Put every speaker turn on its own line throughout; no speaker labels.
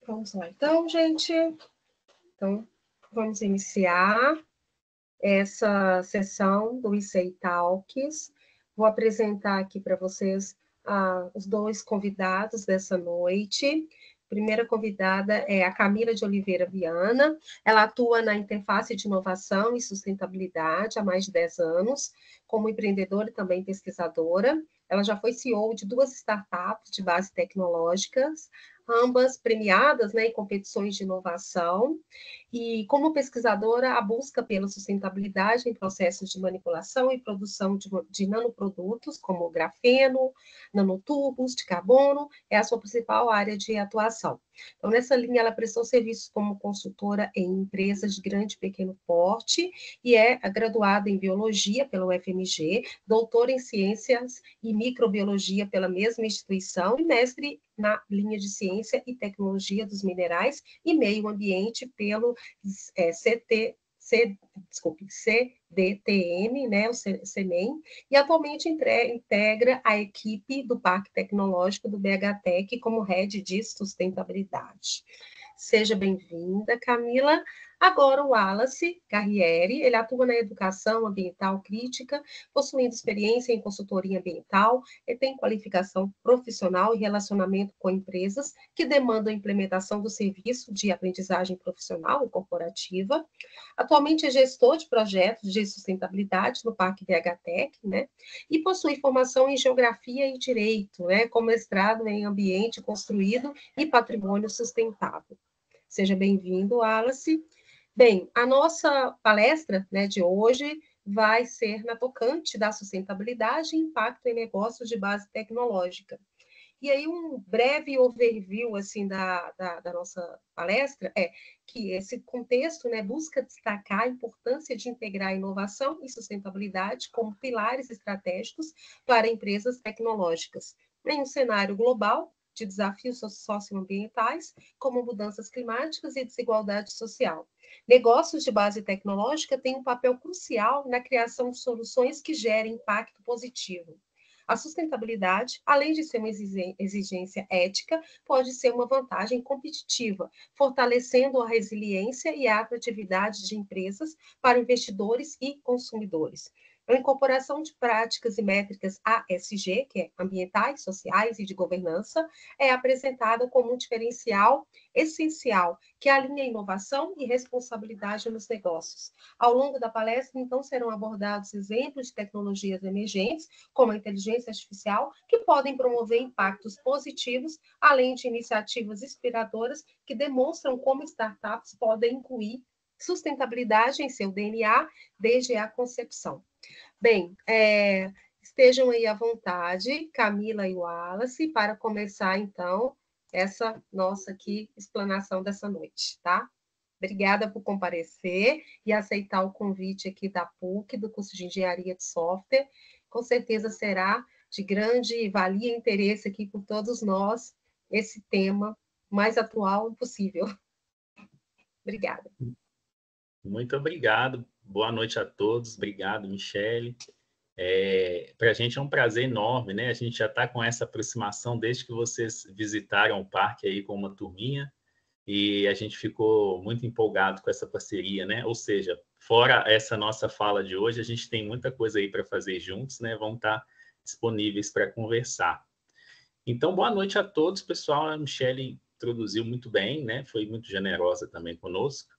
Vamos lá, então, gente. Então, vamos iniciar essa sessão do ICEI Talks. Vou apresentar aqui para vocês os dois convidados dessa noite. A primeira convidada é a Camila de Oliveira Viana. Ela atua na interface de inovação e sustentabilidade há mais de 10 anos, como empreendedora e também pesquisadora. Ela já foi CEO de 2 startups de base tecnológicas, ambas premiadas, né, em competições de inovação. E, como pesquisadora, a busca pela sustentabilidade em processos de manipulação e produção de nanoprodutos, como grafeno, nanotubos de carbono, é a sua principal área de atuação. Então, nessa linha, ela prestou serviços como consultora em empresas de grande e pequeno porte e é graduada em biologia pela UFMG, doutora em ciências e microbiologia pela mesma instituição e mestre na linha de ciência e tecnologia dos minerais e meio ambiente pelo CDTM, né, o CEMEM, e atualmente integra a equipe do Parque Tecnológico do BHTEC como Head de Sustentabilidade. Seja bem-vinda, Camila. Agora, o Wallace Carriere, ele atua na educação ambiental crítica, possuindo experiência em consultoria ambiental, e tem qualificação profissional e relacionamento com empresas que demandam a implementação do serviço de aprendizagem profissional e corporativa. Atualmente é gestor de projetos de sustentabilidade no Parque BHTEC, né? E possui formação em geografia e direito, né? Com mestrado em ambiente construído e patrimônio sustentável. Seja bem-vindo, Wallace. Bem, a nossa palestra, né, de hoje vai ser na tocante da sustentabilidade e impacto em negócios de base tecnológica. E aí, um breve overview assim, da nossa palestra é que esse contexto, né, busca destacar a importância de integrar inovação e sustentabilidade como pilares estratégicos para empresas tecnológicas, em um cenário global de desafios socioambientais, como mudanças climáticas e desigualdade social. Negócios de base tecnológica têm um papel crucial na criação de soluções que gerem impacto positivo. A sustentabilidade, além de ser uma exigência ética, pode ser uma vantagem competitiva, fortalecendo a resiliência e a atratividade de empresas para investidores e consumidores. A incorporação de práticas e métricas ASG, que é ambientais, sociais e de governança, é apresentada como um diferencial essencial que alinha inovação e responsabilidade nos negócios. Ao longo da palestra, então, serão abordados exemplos de tecnologias emergentes, como a inteligência artificial, que podem promover impactos positivos, além de iniciativas inspiradoras que demonstram como startups podem incluir sustentabilidade em seu DNA desde a concepção. Bem, estejam aí à vontade, Camila e Wallace, para começar, então, essa nossa aqui explanação dessa noite, tá? Obrigada por comparecer e aceitar o convite aqui da PUC, do curso de Engenharia de Software. Com certeza será de grande valia e interesse aqui por todos nós esse tema mais atual possível. Obrigada.
Muito obrigado. Boa noite a todos. Obrigado, Michele. Para a gente é um prazer enorme, né? A gente já está com essa aproximação desde que vocês visitaram o parque aí com uma turminha e a gente ficou muito empolgado com essa parceria, né? Ou seja, fora essa nossa fala de hoje, a gente tem muita coisa aí para fazer juntos, né? Vamos estar disponíveis para conversar. Então, boa noite a todos, pessoal. A Michele introduziu muito bem, né? Foi muito generosa também conosco.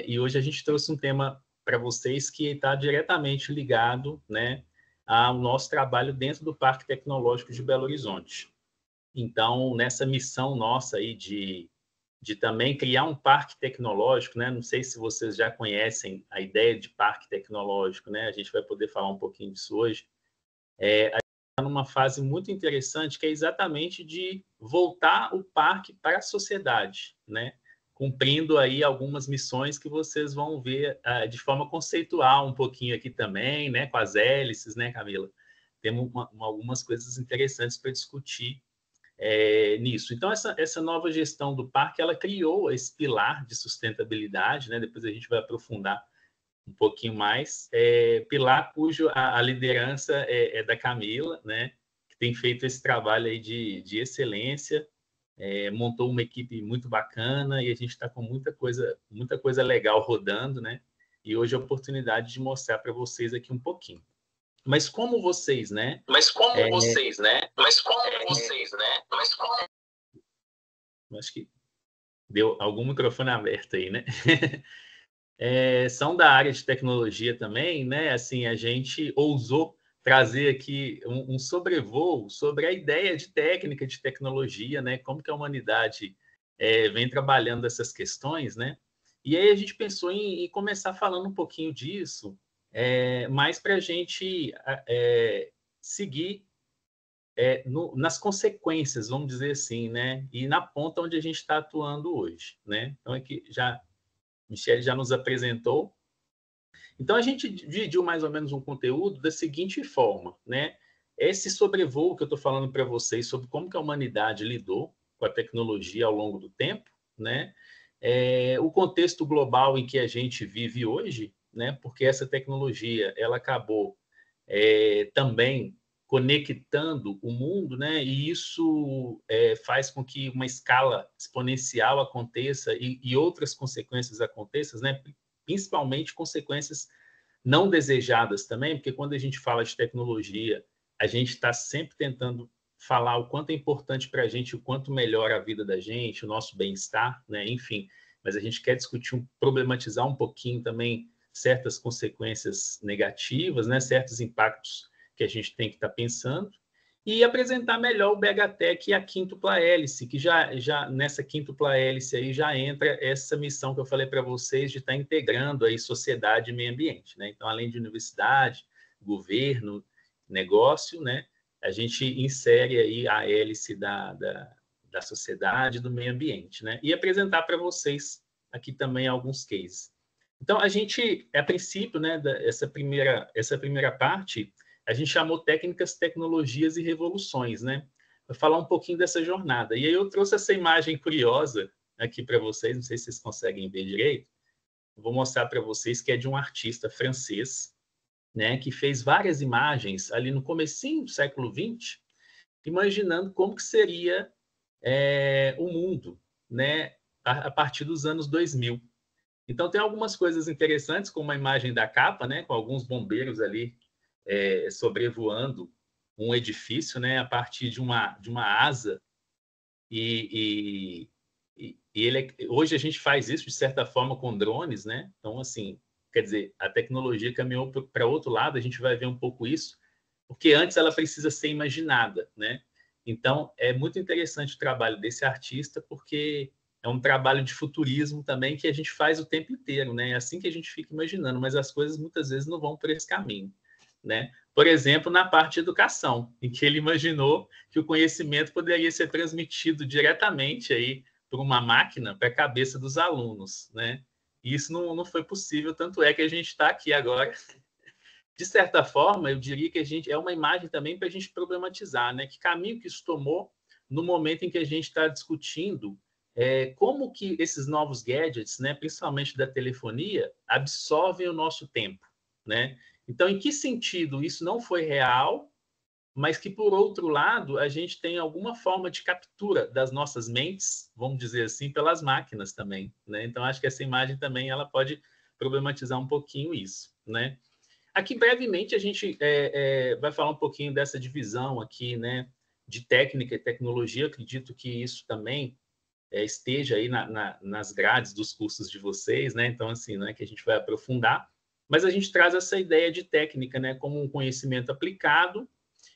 E hoje a gente trouxe um tema para vocês que está diretamente ligado, né, ao nosso trabalho dentro do Parque Tecnológico de Belo Horizonte. Então, nessa missão nossa aí de também criar um parque tecnológico, né? Não sei se vocês já conhecem a ideia de parque tecnológico, né? A gente vai poder falar um pouquinho disso hoje. A gente está numa fase muito interessante que é exatamente de voltar o parque para a sociedade, né? Cumprindo aí algumas missões que vocês vão ver de forma conceitual um pouquinho aqui também, né? Com as hélices, né, Camila? Temos algumas coisas interessantes para discutir nisso. Então, essa nova gestão do parque, ela criou esse pilar de sustentabilidade, né? Depois a gente vai aprofundar um pouquinho mais, pilar cujo a liderança é da Camila, né? Que tem feito esse trabalho aí de excelência montou uma equipe muito bacana e a gente está com muita coisa legal rodando, né? E hoje é a oportunidade de mostrar para vocês aqui um pouquinho. Mas como vocês, né? Acho que deu algum microfone aberto aí, né? São da área de tecnologia também, né? Assim, a gente ousou trazer aqui um sobrevoo sobre a ideia de técnica de tecnologia, né? Como que a humanidade vem trabalhando essas questões, né? E aí a gente pensou em começar falando um pouquinho disso, mais para a gente seguir nas consequências, vamos dizer assim, né? E na ponta onde a gente está atuando hoje, né? Então aqui Michele já nos apresentou. Então, a gente dividiu mais ou menos um conteúdo da seguinte forma, né? Esse sobrevoo que eu estou falando para vocês sobre como que a humanidade lidou com a tecnologia ao longo do tempo, né? O contexto global em que a gente vive hoje, né? Porque essa tecnologia, ela acabou também conectando o mundo, né? E isso faz com que uma escala exponencial aconteça e outras consequências aconteçam, né? Principalmente consequências não desejadas também, porque quando a gente fala de tecnologia, a gente está sempre tentando falar o quanto é importante para a gente, o quanto melhora a vida da gente, o nosso bem-estar, né? Enfim, mas a gente quer discutir, problematizar um pouquinho também certas consequências negativas, né? Certos impactos que a gente tem que estar pensando, e apresentar melhor o BHTEC e a quíntupla hélice, que já nessa quíntupla hélice aí já entra essa missão que eu falei para vocês de estar integrando aí sociedade e meio ambiente, né? Então, além de universidade, governo, negócio, né? A gente insere aí a hélice da sociedade e do meio ambiente, né? E apresentar para vocês aqui também alguns cases. Então, a gente, a princípio, né, essa primeira parte, a gente chamou técnicas, tecnologias e revoluções, né? Para falar um pouquinho dessa jornada. E aí eu trouxe essa imagem curiosa aqui para vocês, não sei se vocês conseguem ver direito. Eu vou mostrar para vocês que é de um artista francês, né, que fez várias imagens ali no comecinho do século XX, imaginando como que seria o mundo, né, a partir dos anos 2000. Então tem algumas coisas interessantes, como a imagem da capa, né, com alguns bombeiros ali sobrevoando um edifício, né, a partir de uma asa. Hoje a gente faz isso de certa forma com drones, né? Então assim, quer dizer, a tecnologia caminhou para outro lado. A gente vai ver um pouco isso, porque antes ela precisa ser imaginada, né? Então é muito interessante o trabalho desse artista, porque é um trabalho de futurismo também que a gente faz o tempo inteiro, né? É assim que a gente fica imaginando, mas as coisas muitas vezes não vão por esse caminho, né? Por exemplo, na parte de educação, em que ele imaginou que o conhecimento poderia ser transmitido diretamente aí por uma máquina para a cabeça dos alunos, né? E isso não foi possível, tanto é que a gente está aqui agora. De certa forma, eu diria que a gente é uma imagem também para a gente problematizar, né? Que caminho que isso tomou no momento em que a gente está discutindo como que esses novos gadgets, né, principalmente da telefonia, absorvem o nosso tempo, né? Então, em que sentido isso não foi real, mas que, por outro lado, a gente tem alguma forma de captura das nossas mentes, vamos dizer assim, pelas máquinas também, né? Então, acho que essa imagem também ela pode problematizar um pouquinho isso, né? Aqui, brevemente, a gente vai falar um pouquinho dessa divisão aqui, né, de técnica e tecnologia. Eu acredito que isso também esteja aí nas grades dos cursos de vocês, né? Então, assim, não é que a gente vai aprofundar, mas a gente traz essa ideia de técnica, né, como um conhecimento aplicado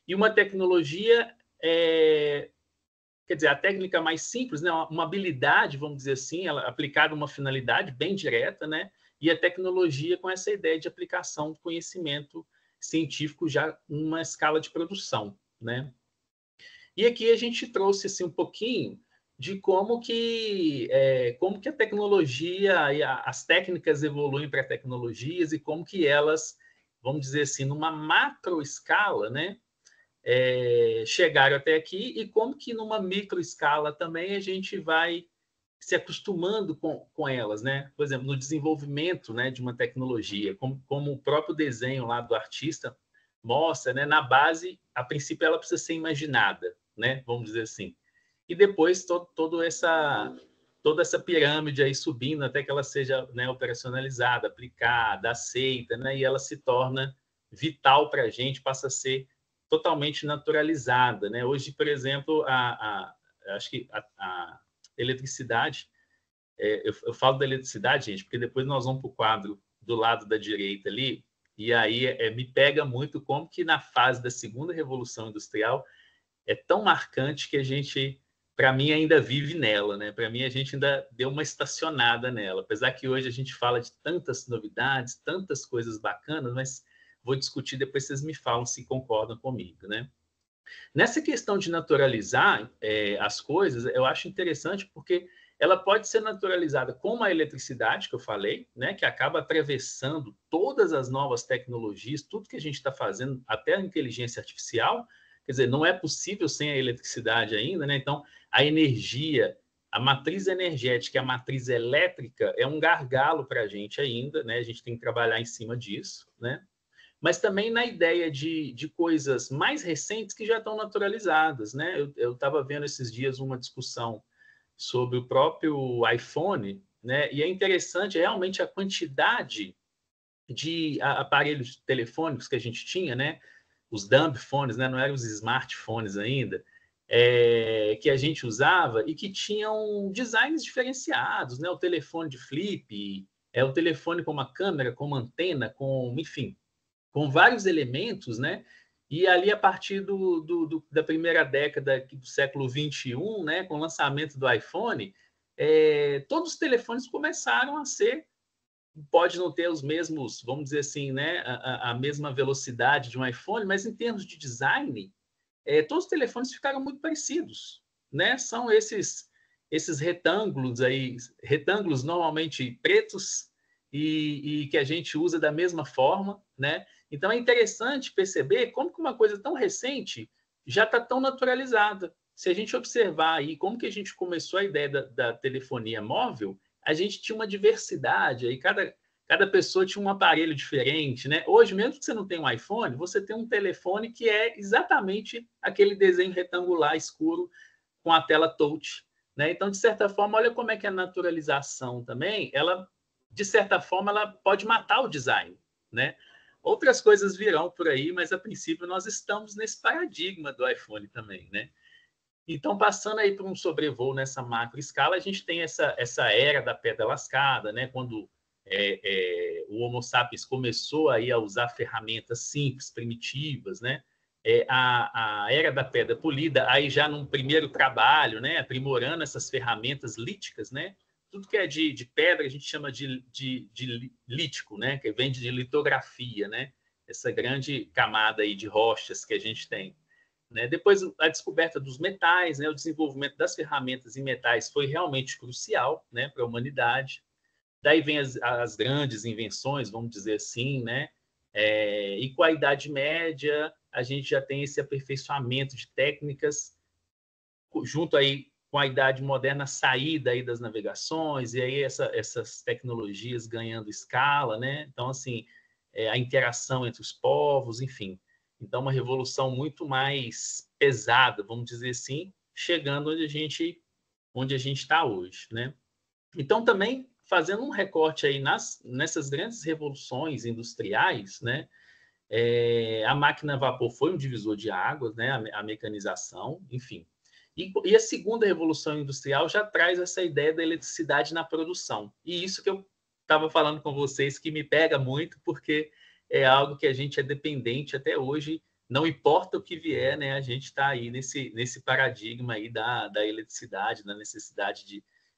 e uma tecnologia, quer dizer, a técnica mais simples, né, uma habilidade, vamos dizer assim, ela aplicada a uma finalidade bem direta, né? E a tecnologia com essa ideia de aplicação do conhecimento científico já numa escala de produção, né? E aqui a gente trouxe assim, um pouquinho de como que a tecnologia e as técnicas evoluem para tecnologias e como que elas, vamos dizer assim, numa macro escala, né, chegaram até aqui e como que numa micro escala também a gente vai se acostumando com elas, né? Por exemplo, no desenvolvimento, né, de uma tecnologia, como o próprio desenho lá do artista mostra, né, na base, a princípio ela precisa ser imaginada, né? Vamos dizer assim. e depois toda essa pirâmide aí subindo até que ela seja, né, operacionalizada, aplicada, aceita, né, e ela se torna vital para a gente, passa a ser totalmente naturalizada, né? Hoje, por exemplo, acho que a eletricidade, eu falo da eletricidade, gente, porque depois nós vamos para o quadro do lado da direita ali, e aí me pega muito como que na fase da segunda revolução industrial é tão marcante que a gente, para mim, ainda vive nela, né? Para mim, a gente ainda deu uma estacionada nela, apesar que hoje a gente fala de tantas novidades, tantas coisas bacanas, mas vou discutir depois, vocês me falam se concordam comigo, né? Nessa questão de naturalizar as coisas, eu acho interessante porque ela pode ser naturalizada como a eletricidade, que eu falei, né, que acaba atravessando todas as novas tecnologias, tudo que a gente está fazendo, até a inteligência artificial. Quer dizer, não é possível sem a eletricidade ainda, né? Então, a energia, a matriz energética, a matriz elétrica é um gargalo para a gente ainda, né? A gente tem que trabalhar em cima disso, né? Mas também na ideia de coisas mais recentes que já estão naturalizadas, né? Eu estava vendo esses dias uma discussão sobre o próprio iPhone, né? E é interessante realmente a quantidade de aparelhos telefônicos que a gente tinha, né? Os dumb phones, né? Não eram os smartphones ainda, que a gente usava e que tinham designs diferenciados, né? O telefone de flip, o telefone com uma câmera, com uma antena, enfim, com vários elementos, né? E ali, a partir da primeira década do século XXI, né, com o lançamento do iPhone, todos os telefones começaram a ser, pode não ter os mesmos, vamos dizer assim, né, a mesma velocidade de um iPhone, mas em termos de design, todos os telefones ficaram muito parecidos, né? São esses retângulos aí, retângulos normalmente pretos e que a gente usa da mesma forma, né? Então é interessante perceber como que uma coisa tão recente já está tão naturalizada. Se a gente observar aí como que a gente começou a ideia da telefonia móvel, a gente tinha uma diversidade aí, cada pessoa tinha um aparelho diferente, né? Hoje, mesmo que você não tenha um iPhone, você tem um telefone que é exatamente aquele desenho retangular escuro com a tela touch, né? Então, de certa forma, olha como é que a naturalização também, ela, de certa forma, ela pode matar o design, né? Outras coisas virão por aí, mas a princípio nós estamos nesse paradigma do iPhone também, né? Então, passando aí por um sobrevoo nessa macro escala, a gente tem essa era da pedra lascada, né? Quando o Homo sapiens começou aí a usar ferramentas simples, primitivas, né? A era da pedra polida, aí já num primeiro trabalho, né? Aprimorando essas ferramentas líticas, né? Tudo que é de pedra a gente chama de lítico, né? Que vem de litografia, né? Essa grande camada aí de rochas que a gente tem. Né? Depois, a descoberta dos metais, né? O desenvolvimento das ferramentas em metais foi realmente crucial, né, para a humanidade. Daí vem as grandes invenções, vamos dizer assim, né? E com a Idade Média, a gente já tem esse aperfeiçoamento de técnicas, junto aí com a Idade Moderna, a saída aí das navegações, e aí essas tecnologias ganhando escala, né? Então, assim, a interação entre os povos, enfim. Então, uma revolução muito mais pesada, vamos dizer assim, chegando onde a gente está hoje, né? Então, também fazendo um recorte aí nessas grandes revoluções industriais, né? A máquina a vapor foi um divisor de águas, né? A mecanização, enfim. E a segunda revolução industrial já traz essa ideia da eletricidade na produção. E isso que eu estava falando com vocês que me pega muito, porque é algo que a gente é dependente até hoje, não importa o que vier, né? A gente está aí nesse paradigma aí da eletricidade, da necessidade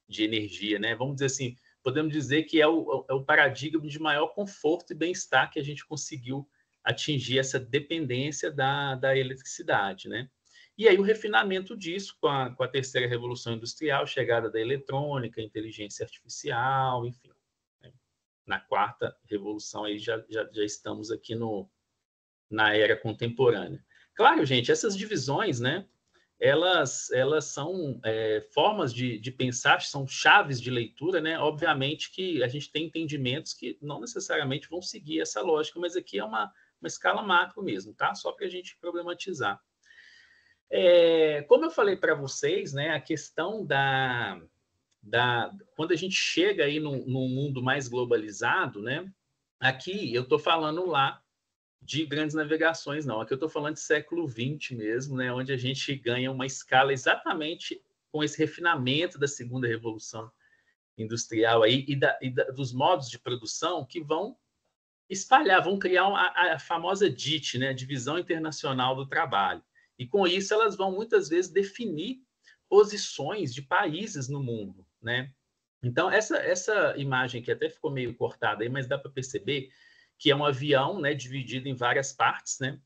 de energia, né? Vamos dizer assim, podemos dizer que é o paradigma de maior conforto e bem-estar que a gente conseguiu atingir essa dependência da eletricidade, né? E aí o refinamento disso com a terceira revolução industrial, chegada da eletrônica, inteligência artificial, enfim. Né? Na quarta revolução aí já estamos aqui na era contemporânea. Claro, gente, essas divisões, né? Elas são formas de pensar, são chaves de leitura, né? Obviamente que a gente tem entendimentos que não necessariamente vão seguir essa lógica, mas aqui é uma escala macro mesmo, tá? Só para a gente problematizar. Como eu falei para vocês, né, a questão quando a gente chega aí num mundo mais globalizado, né, aqui eu estou falando lá de grandes navegações, não. Aqui eu estou falando de século XX mesmo, né, onde a gente ganha uma escala exatamente com esse refinamento da segunda revolução industrial aí dos modos de produção que vão espalhar, vão criar a famosa DIT, né, Divisão Internacional do Trabalho. E com isso elas vão muitas vezes definir posições de países no mundo, né? Então essa imagem que até ficou meio cortada aí, mas dá para perceber que é um avião, né, dividido em várias partes, né?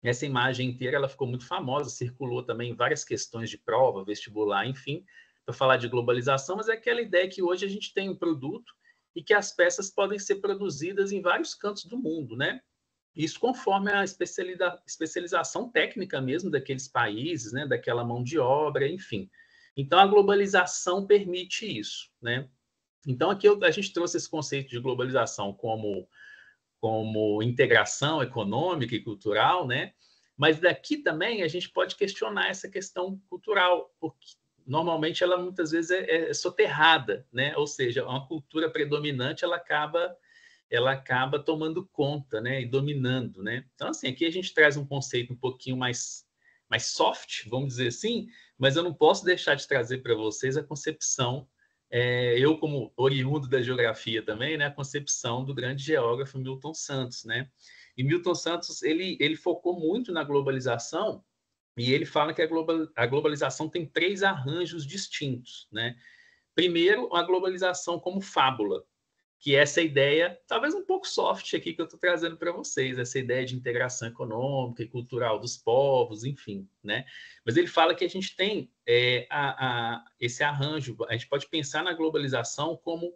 Essa imagem inteira ela ficou muito famosa, circulou também em várias questões de prova, vestibular, enfim, para falar de globalização, mas é aquela ideia que hoje a gente tem um produto e que as peças podem ser produzidas em vários cantos do mundo, né? Isso conforme a especialização técnica mesmo daqueles países, né? Daquela mão de obra, enfim. Então, a globalização permite isso, né? Então, aqui a gente trouxe esse conceito de globalização como integração econômica e cultural, né? Mas daqui também a gente pode questionar essa questão cultural, porque normalmente ela muitas vezes é soterrada, né? Ou seja, uma cultura predominante ela acaba tomando conta, né? E dominando, né? Então assim, aqui a gente traz um conceito um pouquinho mais soft, vamos dizer assim, mas eu não posso deixar de trazer para vocês a concepção eu como oriundo da geografia também, né, a concepção do grande geógrafo Milton Santos, né? E Milton Santos ele focou muito na globalização e ele fala que a globalização tem 3 arranjos distintos, né? Primeiro, a globalização como fábula, que é essa ideia, talvez um pouco soft aqui que eu estou trazendo para vocês, essa ideia de integração econômica e cultural dos povos, enfim, né? Mas ele fala que a gente tem esse arranjo, a gente pode pensar na globalização como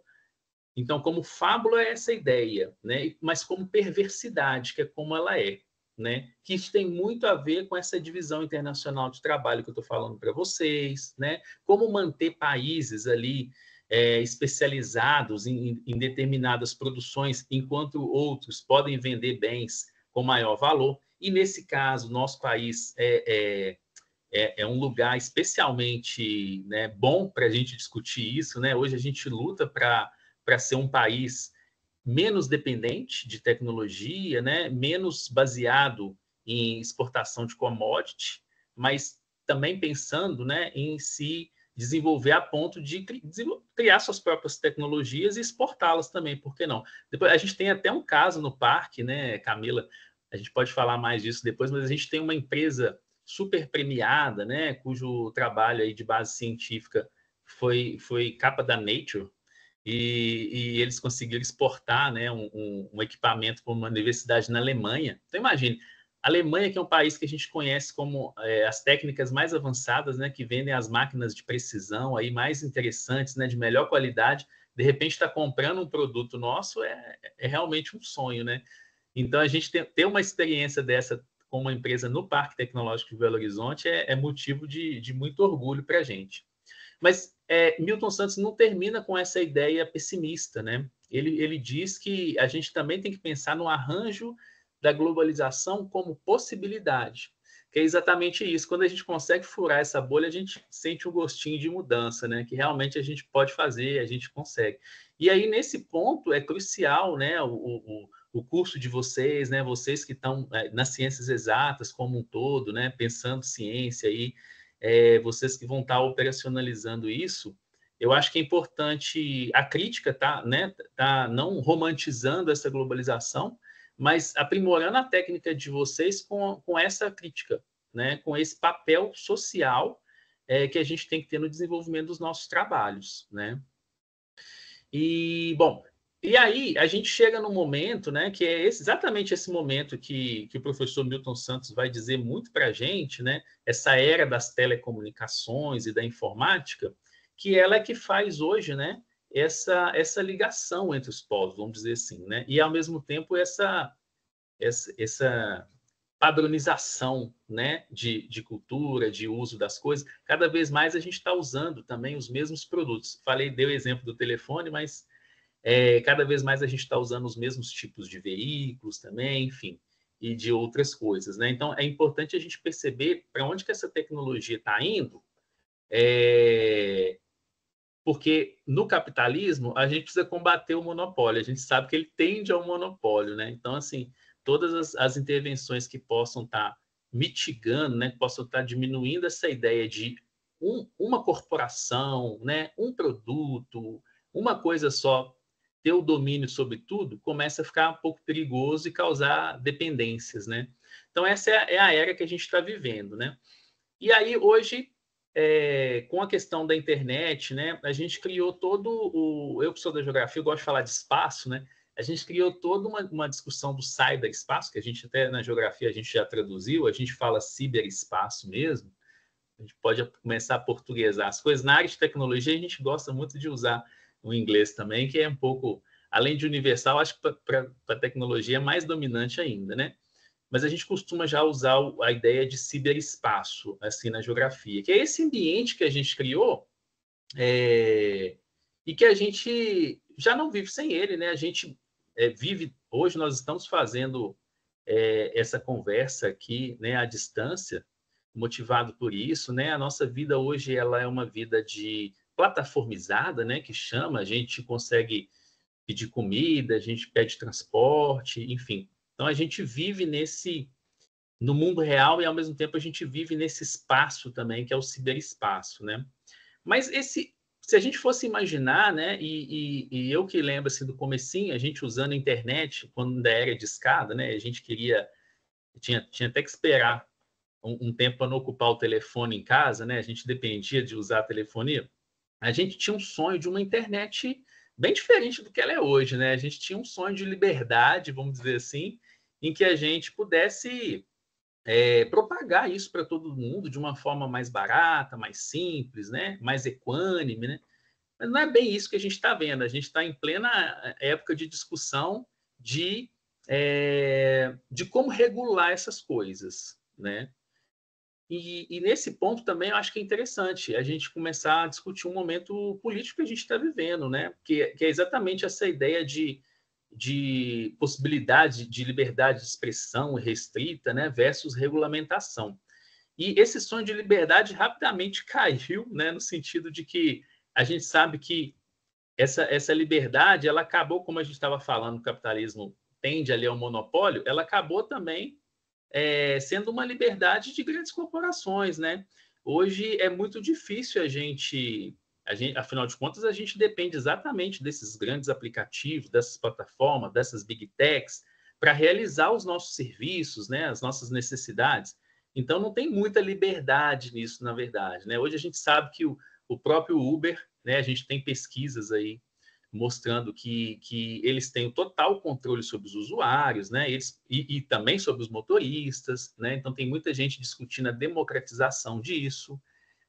fábula é essa ideia, né? Mas como perversidade, que é como ela é, né? Que isso tem muito a ver com essa divisão internacional de trabalho que eu estou falando para vocês, né? Como manter países ali especializados em determinadas produções, enquanto outros podem vender bens com maior valor. E nesse caso, nosso país é um lugar especialmente, né, bom para a gente discutir isso, né? Hoje a gente luta para ser um país menos dependente de tecnologia, né? Menos baseado em exportação de commodity, mas também pensando, né, em se desenvolver a ponto de criar suas próprias tecnologias e exportá-las também, por que não? Depois, a gente tem até um caso no parque, né, Camila? A gente pode falar mais disso depois, mas a gente tem uma empresa super premiada, né, cujo trabalho aí de base científica foi capa da Nature, e eles conseguiram exportar, né, um equipamento para uma universidade na Alemanha. Então, imagine, a Alemanha, que é um país que a gente conhece como as técnicas mais avançadas, né, que vendem as máquinas de precisão aí mais interessantes, né, de melhor qualidade, de repente está comprando um produto nosso, é realmente um sonho, né? Então, a gente ter uma experiência dessa com uma empresa no Parque Tecnológico de Belo Horizonte é motivo de muito orgulho para a gente. Mas Milton Santos não termina com essa ideia pessimista, né? Ele diz que a gente também tem que pensar no arranjo da globalização como possibilidade, que é exatamente isso. Quando a gente consegue furar essa bolha, a gente sente um gostinho de mudança, né? Que realmente a gente pode fazer, a gente consegue. E aí, nesse ponto, é crucial, né? O curso de vocês, né? Vocês que estão nas ciências exatas como um todo, né? Pensando ciência aí, vocês que vão estar operacionalizando isso, eu acho que é importante a crítica, tá não romantizando essa globalização, mas aprimorando a técnica de vocês com essa crítica, né? Com esse papel social que a gente tem que ter no desenvolvimento dos nossos trabalhos, né? E, bom, e aí a gente chega num momento, né, que é exatamente esse momento que o professor Milton Santos vai dizer muito para a gente, né, essa era das telecomunicações e da informática, que ela é que faz hoje, né, essa ligação entre os povos, vamos dizer assim, né, e ao mesmo tempo essa padronização, né, de cultura, de uso das coisas. Cada vez mais a gente está usando também os mesmos produtos. Dei o exemplo do telefone, mas cada vez mais a gente está usando os mesmos tipos de veículos também, enfim. e de outras coisas, né? Então, é importante a gente perceber para onde que essa tecnologia está indo, porque no capitalismo a gente precisa combater o monopólio, a gente sabe que ele tende ao monopólio, né? Então, assim, todas as intervenções que possam estar mitigando, né, que possam estar diminuindo essa ideia de uma corporação, né, um produto, uma coisa só ter o domínio sobre tudo, começa a ficar um pouco perigoso e causar dependências, né? Então, essa é a era que a gente está vivendo, né? E aí, hoje, com a questão da internet, né, a gente criou todo o... Eu que sou da geografia, eu gosto de falar de espaço, né? A gente criou toda uma discussão do cyberespaço, que a gente até na geografia a gente já traduziu, a gente fala ciberespaço mesmo, a gente pode começar a portuguesar as coisas. Na área de tecnologia, a gente gosta muito de usar o inglês também, que é um pouco, além de universal, acho que para a tecnologia é mais dominante ainda, né? Mas a gente costuma já usar a ideia de ciberespaço, assim, na geografia, que é esse ambiente que a gente criou e que a gente já não vive sem ele, né? A gente vive... Hoje nós estamos fazendo essa conversa aqui, né, à distância, motivado por isso, né? A nossa vida hoje ela é uma vida de plataformizada, né? Que chama, a gente consegue pedir comida, a gente pede transporte, enfim. Então a gente vive no mundo real e ao mesmo tempo a gente vive nesse espaço também que é o ciberespaço, né? Mas se a gente fosse imaginar, né? E eu que lembro assim do comecinho, a gente usando a internet quando ainda era discada, né? A gente tinha até que esperar um tempo para não ocupar o telefone em casa, né? A gente dependia de usar a telefonia. A gente tinha um sonho de uma internet bem diferente do que ela é hoje, né? A gente tinha um sonho de liberdade, vamos dizer assim, em que a gente pudesse propagar isso para todo mundo de uma forma mais barata, mais simples, né? Mais equânime, né? Mas não é bem isso que a gente está vendo. A gente está em plena época de discussão de como regular essas coisas, né? E nesse ponto também eu acho que é interessante a gente começar a discutir um momento político que a gente está vivendo, né? Que é exatamente essa ideia de possibilidade de liberdade de expressão restrita, né? Versus regulamentação. E esse sonho de liberdade rapidamente caiu, né? No sentido de que a gente sabe que essa liberdade, ela acabou, como a gente estava falando, o capitalismo tende ali ao monopólio, ela acabou também sendo uma liberdade de grandes corporações, né? Hoje é muito difícil afinal de contas, a gente depende exatamente desses grandes aplicativos, dessas plataformas, dessas big techs, para realizar os nossos serviços, né? As nossas necessidades. Então, não tem muita liberdade nisso, na verdade, né? Hoje a gente sabe que o próprio Uber, né? A gente tem pesquisas aí mostrando que eles têm o total controle sobre os usuários, né? E também sobre os motoristas, né? Então tem muita gente discutindo a democratização disso,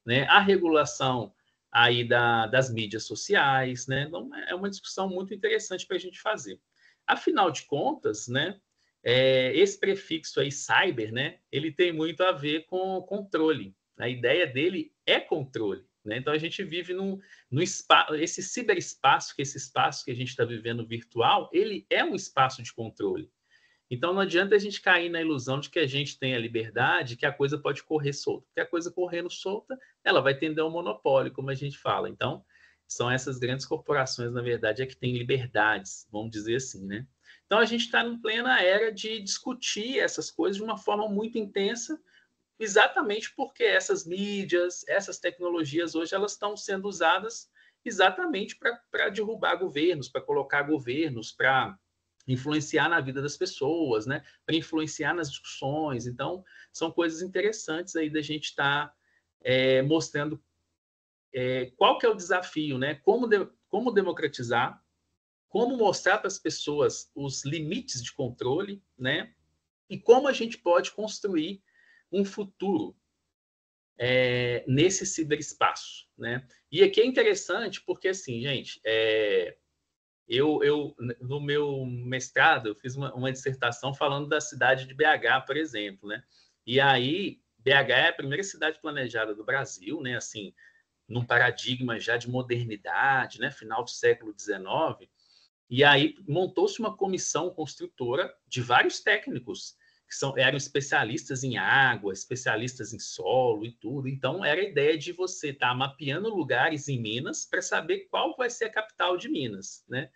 né? A regulação aí das mídias sociais, né? Então é uma discussão muito interessante para a gente fazer. Afinal de contas, né? Esse prefixo aí cyber, né? Ele tem muito a ver com controle. A ideia dele é controle. Né? Então, a gente vive no espaço, esse ciberespaço, que esse espaço que a gente está vivendo virtual, ele é um espaço de controle. Então, não adianta a gente cair na ilusão de que a gente tem a liberdade, que a coisa pode correr solta. Porque a coisa correndo solta, ela vai tender ao monopólio, como a gente fala. Então, são essas grandes corporações, na verdade, é que têm liberdades, vamos dizer assim, né? Então, a gente está em plena era de discutir essas coisas de uma forma muito intensa, exatamente porque essas mídias, essas tecnologias hoje elas estão sendo usadas exatamente para derrubar governos, para colocar governos, para influenciar na vida das pessoas, né? Para influenciar nas discussões. Então, são coisas interessantes aí da gente estar mostrando qual que é o desafio, né? Como democratizar, como mostrar para as pessoas os limites de controle, né? E como a gente pode construir um futuro nesse ciberespaço, né? E aqui é interessante porque, assim, gente, eu no meu mestrado, eu fiz uma dissertação falando da cidade de BH, por exemplo, né? E aí, BH é a primeira cidade planejada do Brasil, né? Assim, num paradigma já de modernidade, né? Final do século XIX. E aí montou-se uma comissão construtora de vários técnicos eram especialistas em água, especialistas em solo e tudo. Então, era a ideia de você estar mapeando lugares em Minas para saber qual vai ser a capital de Minas, né?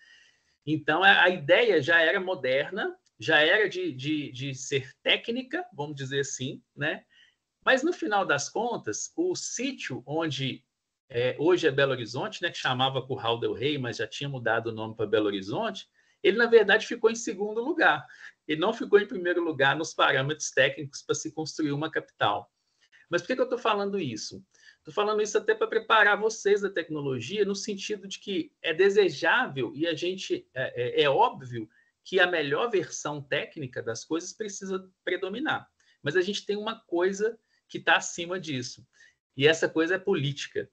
Então, a ideia já era moderna, já era de ser técnica, vamos dizer assim, né? Mas, no final das contas, o sítio onde hoje é Belo Horizonte, né, que chamava Curral del Rei, mas já tinha mudado o nome para Belo Horizonte, ele, na verdade, ficou em segundo lugar. Ele não ficou em primeiro lugar nos parâmetros técnicos para se construir uma capital. Mas por que eu estou falando isso? Estou falando isso até para preparar vocês da tecnologia, no sentido de que é desejável e a gente é óbvio que a melhor versão técnica das coisas precisa predominar. Mas a gente tem uma coisa que está acima disso, e essa coisa é política.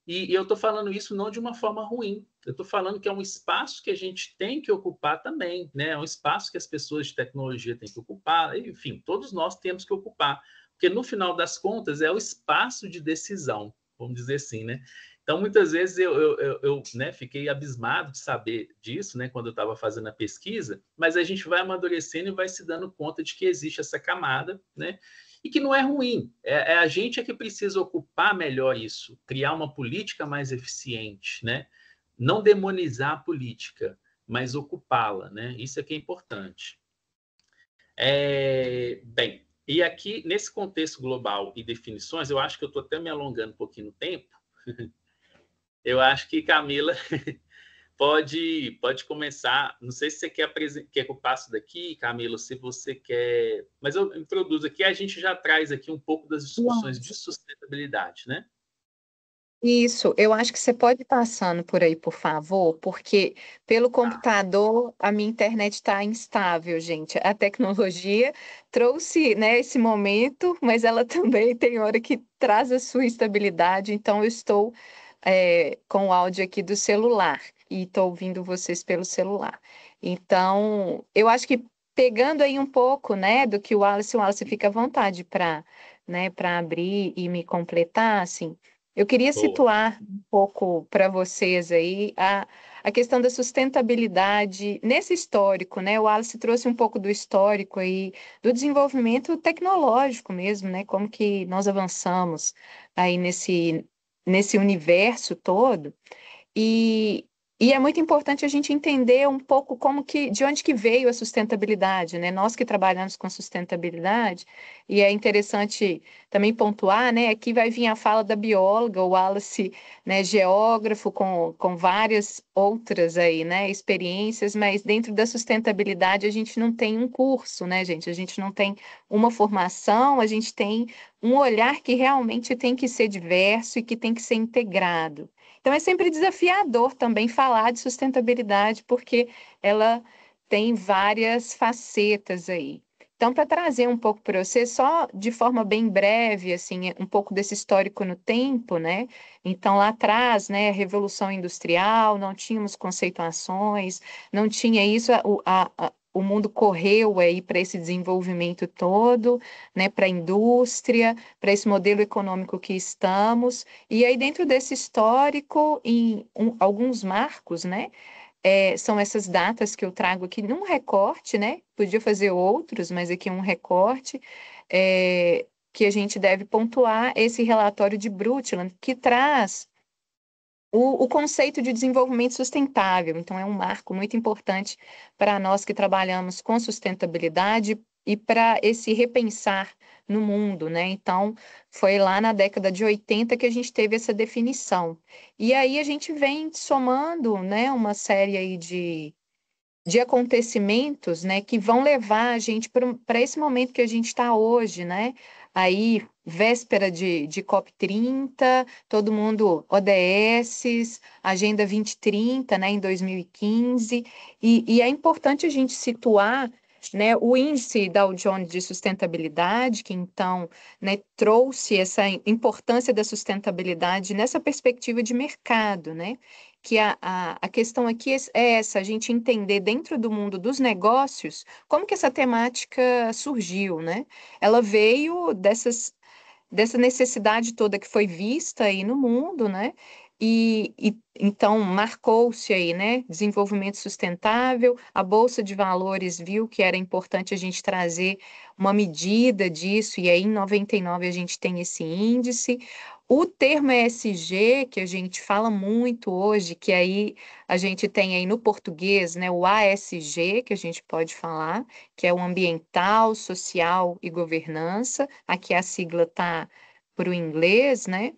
E eu estou falando isso não de uma forma ruim. Eu estou falando que é um espaço que a gente tem que ocupar também, né? É um espaço que as pessoas de tecnologia têm que ocupar, enfim, todos nós temos que ocupar, porque no final das contas é o espaço de decisão, vamos dizer assim, né? Então, muitas vezes eu né, fiquei abismado de saber disso, né, quando eu estava fazendo a pesquisa, mas a gente vai amadurecendo e vai se dando conta de que existe essa camada, né? E que não é ruim. A gente que precisa ocupar melhor isso, criar uma política mais eficiente, né? Não demonizar a política, mas ocupá-la, né? Isso é que é importante. Bem, e aqui, nesse contexto global e definições, eu acho que eu estou até me alongando um pouquinho no tempo. Eu acho que Camila pode começar. Não sei se você quer que eu passe daqui, Camilo, se você quer. Mas eu introduzo aqui, a gente já traz aqui um pouco das discussões de sustentabilidade, né?
Isso, eu acho que você pode ir passando por aí, por favor, porque pelo computador a minha internet está instável, gente. A tecnologia trouxe, né, esse momento, mas ela também tem hora que traz a sua instabilidade, então eu estou com o áudio aqui do celular e estou ouvindo vocês pelo celular. Então, eu acho que pegando aí um pouco, né, do que o Wallace fica à vontade para, né, para abrir e me completar, assim. Eu queria
Boa.
situar um pouco para vocês aí a questão da sustentabilidade nesse histórico, né? O Wallace trouxe um pouco do histórico aí, do desenvolvimento tecnológico mesmo, né? Como que nós avançamos aí nesse universo todo. E, e é muito importante a gente entender um pouco de onde que veio a sustentabilidade, né? Nós que trabalhamos com sustentabilidade, e é interessante também pontuar, né? Aqui vai vir a fala da bióloga, o Wallace, né, geógrafo, com várias outras aí, né, experiências, mas dentro da sustentabilidade a gente não tem um curso, né, gente? A gente não tem uma formação, a gente tem um olhar que realmente tem que ser diverso e que tem que ser integrado. Então, é sempre desafiador também falar de sustentabilidade, porque ela tem várias facetas aí. Então, para trazer um pouco para você, só de forma bem breve, assim, um pouco desse histórico no tempo, né? Então, lá atrás, né, a Revolução Industrial, não tínhamos conceituações, não tinha isso, o mundo correu aí para esse desenvolvimento todo, né, para a indústria, para esse modelo econômico que estamos. E aí, dentro desse histórico, alguns marcos, né? São essas datas que eu trago aqui num recorte, né? Podia fazer outros, mas aqui um recorte, que a gente deve pontuar esse relatório de Brundtland, que traz o conceito de desenvolvimento sustentável. Então, é um marco muito importante para nós que trabalhamos com sustentabilidade e para esse repensar no mundo, né? Então, foi lá na década de 80 que a gente teve essa definição. E aí a gente vem somando, né, uma série aí de acontecimentos, né, que vão levar a gente para esse momento que a gente está hoje, né? Aí, véspera de COP30, todo mundo ODS, Agenda 2030, né, em 2015, e é importante a gente situar, né, o índice Dow Jones de sustentabilidade, que então, né, trouxe essa importância da sustentabilidade nessa perspectiva de mercado, né? Que a questão aqui é essa, a gente entender dentro do mundo dos negócios como que essa temática surgiu, né? Ela veio dessa necessidade toda que foi vista aí no mundo, né? E então marcou-se aí, né? Desenvolvimento sustentável, a Bolsa de Valores viu que era importante a gente trazer uma medida disso, e aí em 99 a gente tem esse índice. O termo ESG, que a gente fala muito hoje, que aí a gente tem aí no português, né, o ASG, que a gente pode falar, que é o ambiental, social e governança. Aqui a sigla está para o inglês, né?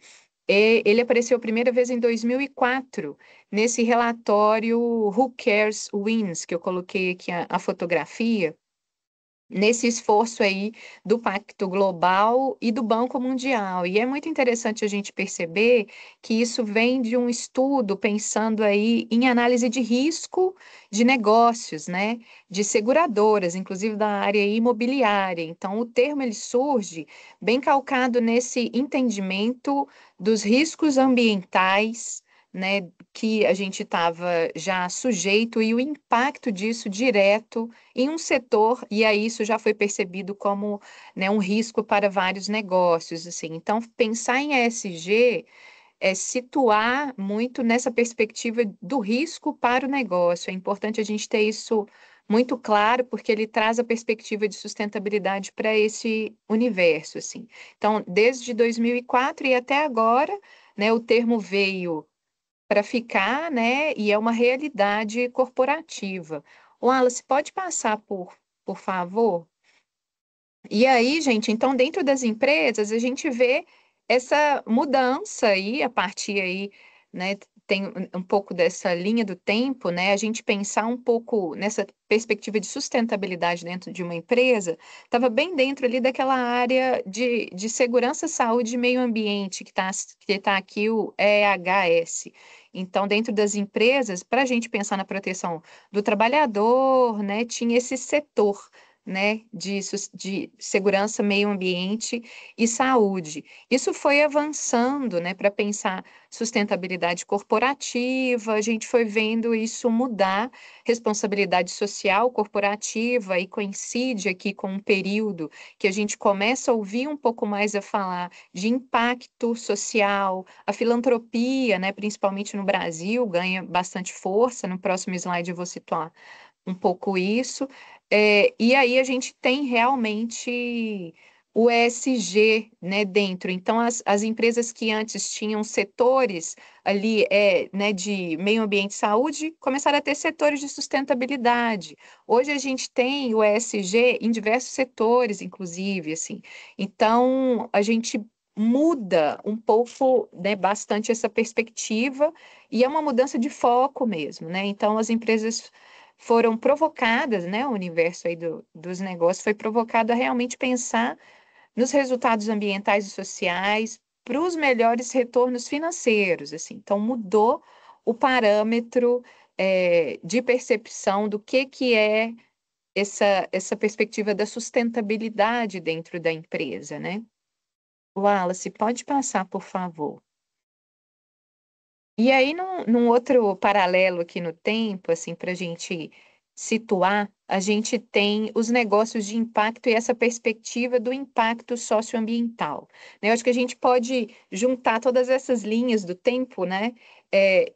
Ele apareceu a primeira vez em 2004, nesse relatório Who Cares Wins, que eu coloquei aqui a fotografia, nesse esforço aí do Pacto Global e do Banco Mundial. E é muito interessante a gente perceber que isso vem de um estudo pensando aí em análise de risco de negócios, né, de seguradoras, inclusive da área imobiliária. Então, o termo ele surge bem calcado nesse entendimento dos riscos ambientais, né, que a gente estava já sujeito e o impacto disso direto em um setor, e aí isso já foi percebido como, né, um risco para vários negócios, assim. Então, pensar em ESG é situar muito nessa perspectiva do risco para o negócio. É importante a gente ter isso muito claro, porque ele traz a perspectiva de sustentabilidade para esse universo, assim. Então, desde 2004 e até agora, né, o termo veio para ficar, né? E é uma realidade corporativa. Wallace, pode passar por favor? E aí, gente, então dentro das empresas a gente vê essa mudança aí, a partir aí, né, tem um pouco dessa linha do tempo, né, a gente pensar um pouco nessa perspectiva de sustentabilidade dentro de uma empresa, estava bem dentro ali daquela área de segurança, saúde e meio ambiente, que tá aqui o EHS. Então, dentro das empresas, para a gente pensar na proteção do trabalhador, né, tinha esse setor, né, de segurança, meio ambiente e saúde. Isso foi avançando, né, para pensar sustentabilidade corporativa, a gente foi vendo isso mudar, responsabilidade social corporativa, e coincide aqui com um período que a gente começa a ouvir um pouco mais a falar de impacto social, a filantropia, né, principalmente no Brasil, ganha bastante força. No próximo slide eu vou situar um pouco isso. E aí a gente tem realmente o ESG, né, dentro. Então, as empresas que antes tinham setores ali, né, de meio ambiente e saúde, começaram a ter setores de sustentabilidade. Hoje a gente tem o ESG em diversos setores, inclusive, assim. Então, a gente muda um pouco, né, bastante essa perspectiva, e é uma mudança de foco mesmo, né? Então, as empresas foram provocadas, né? O universo aí dos negócios foi provocado a realmente pensar nos resultados ambientais e sociais para os melhores retornos financeiros, assim. Então, mudou o parâmetro, de percepção do que é essa perspectiva da sustentabilidade dentro da empresa, né? Wallace, pode passar, por favor. E aí, num outro paralelo aqui no tempo, assim, para a gente situar, a gente tem os negócios de impacto e essa perspectiva do impacto socioambiental, né? Eu acho que a gente pode juntar todas essas linhas do tempo, né?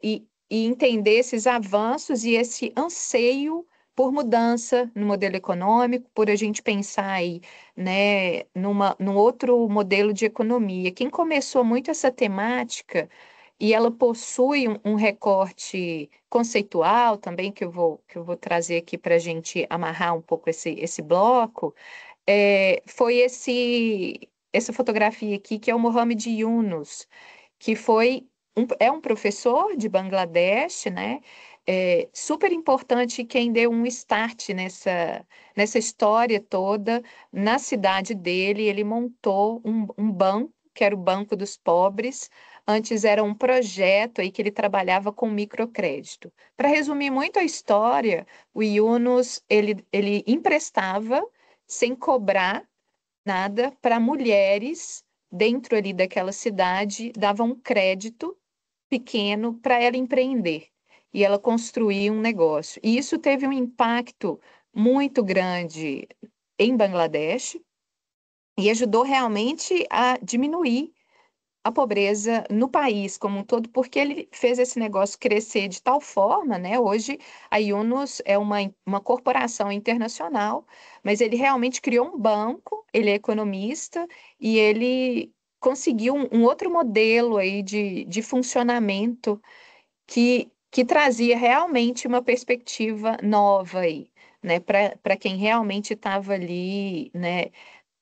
E entender esses avanços e esse anseio por mudança no modelo econômico, por a gente pensar aí, né, num outro modelo de economia. Quem começou muito essa temática, e ela possui um recorte conceitual também, que eu vou trazer aqui para a gente amarrar um pouco esse bloco, foi essa fotografia aqui, que é o Mohamed Yunus, que é um professor de Bangladesh, né? Super importante, quem deu um start nessa história toda. Na cidade dele, ele montou um banco, que era o Banco dos Pobres. Antes era um projeto aí que ele trabalhava com microcrédito. Para resumir muito a história, o Yunus, ele emprestava sem cobrar nada para mulheres dentro ali daquela cidade, dava um crédito pequeno para ela empreender e ela construir um negócio. E isso teve um impacto muito grande em Bangladesh, e ajudou realmente a diminuir a pobreza no país como um todo, porque ele fez esse negócio crescer de tal forma, né? Hoje a Yunus é uma corporação internacional, mas ele realmente criou um banco, ele é economista e ele conseguiu um outro modelo aí de funcionamento que trazia realmente uma perspectiva nova aí, né? Para quem realmente estava ali, né?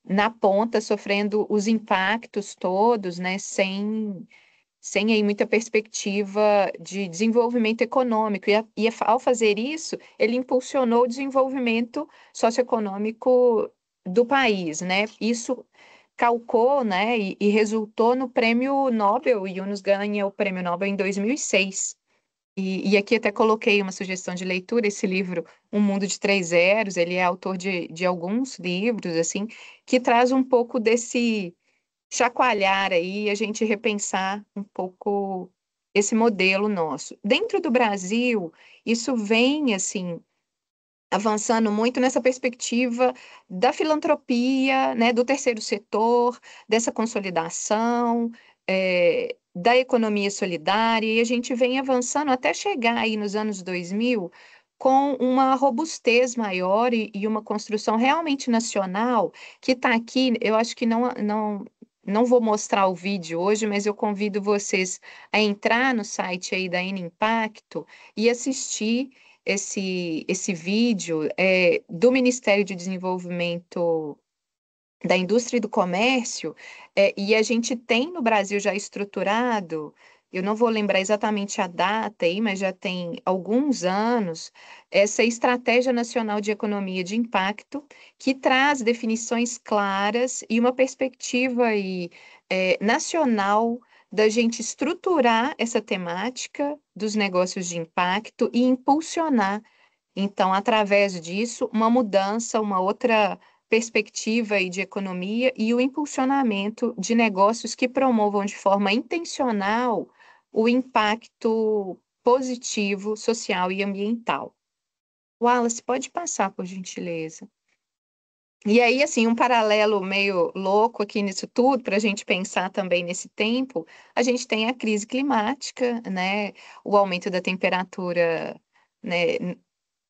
Na ponta, sofrendo os impactos todos, né, sem aí muita perspectiva de desenvolvimento econômico. Ao fazer isso, ele impulsionou o desenvolvimento socioeconômico do país, né? Isso calcou, né, e resultou no Prêmio Nobel. O Yunus ganha o Prêmio Nobel em 2006. E aqui até coloquei uma sugestão de leitura, esse livro, Um Mundo de Três Zeros, ele é autor de alguns livros, assim, que traz um pouco desse chacoalhar aí, a gente repensar um pouco esse modelo nosso. Dentro do Brasil, isso vem, assim, avançando muito nessa perspectiva da filantropia, né, do terceiro setor, dessa consolidação, da economia solidária, e a gente vem avançando até chegar aí nos anos 2000 com uma robustez maior e uma construção realmente nacional que está aqui. Eu acho que não vou mostrar o vídeo hoje, mas eu convido vocês a entrar no site aí da N Impacto e assistir esse vídeo do Ministério de Desenvolvimento da Indústria e do Comércio, e a gente tem no Brasil já estruturado, eu não vou lembrar exatamente a data aí, mas já tem alguns anos, essa Estratégia Nacional de Economia de Impacto, que traz definições claras e uma perspectiva aí, nacional da gente estruturar essa temática dos negócios de impacto e impulsionar, então, através disso, uma mudança, uma outra perspectiva aí de economia e o impulsionamento de negócios que promovam de forma intencional o impacto positivo, social e ambiental. Wallace, pode passar, por gentileza. E aí, assim, um paralelo meio louco aqui nisso tudo, para a gente pensar também nesse tempo, a gente tem a crise climática, né? O aumento da temperatura, né?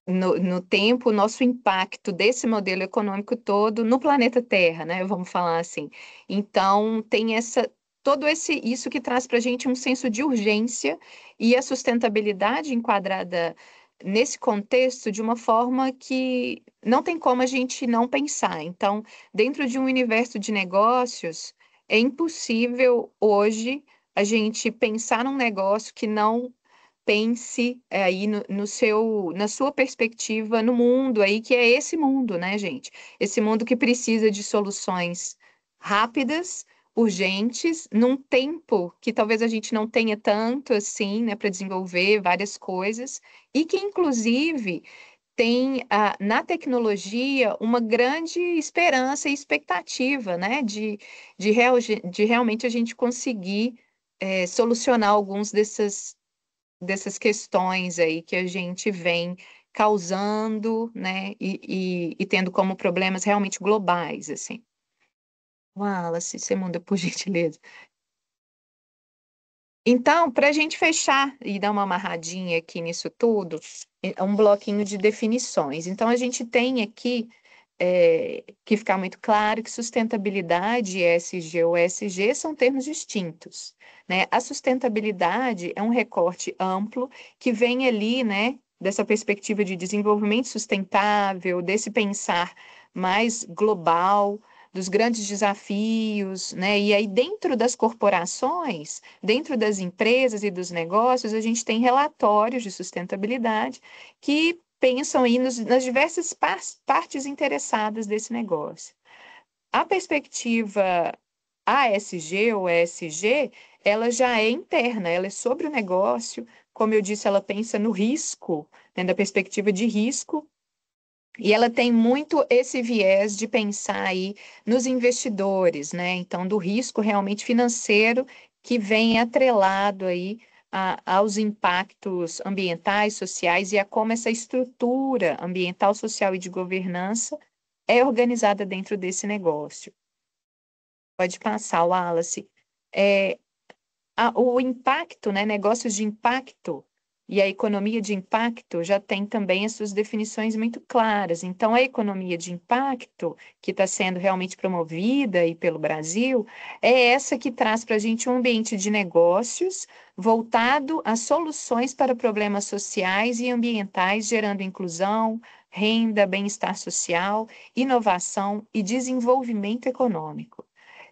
No tempo, o nosso impacto desse modelo econômico todo no planeta Terra, né? Vamos falar assim. Então, tem isso que traz para a gente um senso de urgência e a sustentabilidade enquadrada nesse contexto de uma forma que não tem como a gente não pensar. Então, dentro de um universo de negócios, é impossível hoje a gente pensar num negócio que não pense aí na sua perspectiva no mundo aí, que é esse mundo, né, gente? Esse mundo que precisa de soluções rápidas, urgentes, num tempo que talvez a gente não tenha tanto assim, né, para desenvolver várias coisas, e que, inclusive, tem na tecnologia uma grande esperança e expectativa, né, de realmente a gente conseguir solucionar alguns dessas questões aí que a gente vem causando, né, e tendo como problemas realmente globais, assim. Wallace, você manda por gentileza. Então, para a gente fechar e dar uma amarradinha aqui nisso tudo, é um bloquinho de definições. Então, a gente tem aqui que ficar muito claro que sustentabilidade, ESG ou ESG são termos distintos, né? A sustentabilidade é um recorte amplo que vem ali, né, dessa perspectiva de desenvolvimento sustentável, desse pensar mais global, dos grandes desafios, né? E aí, dentro das corporações, dentro das empresas e dos negócios, a gente tem relatórios de sustentabilidade que pensam aí nas diversas partes interessadas desse negócio. A perspectiva ASG ou ESG, ela já é interna, ela é sobre o negócio, como eu disse, ela pensa no risco, né, da perspectiva de risco, e ela tem muito esse viés de pensar aí nos investidores, né? Então, do risco realmente financeiro que vem atrelado aí aos impactos ambientais, sociais e a como essa estrutura ambiental, social e de governança é organizada dentro desse negócio. Pode passar, Wallace. É, o impacto, né, negócios de impacto e a economia de impacto já tem também as suas definições muito claras. Então, a economia de impacto, que está sendo realmente promovida aí pelo Brasil, é essa que traz para a gente um ambiente de negócios voltado a soluções para problemas sociais e ambientais, gerando inclusão, renda, bem-estar social, inovação e desenvolvimento econômico.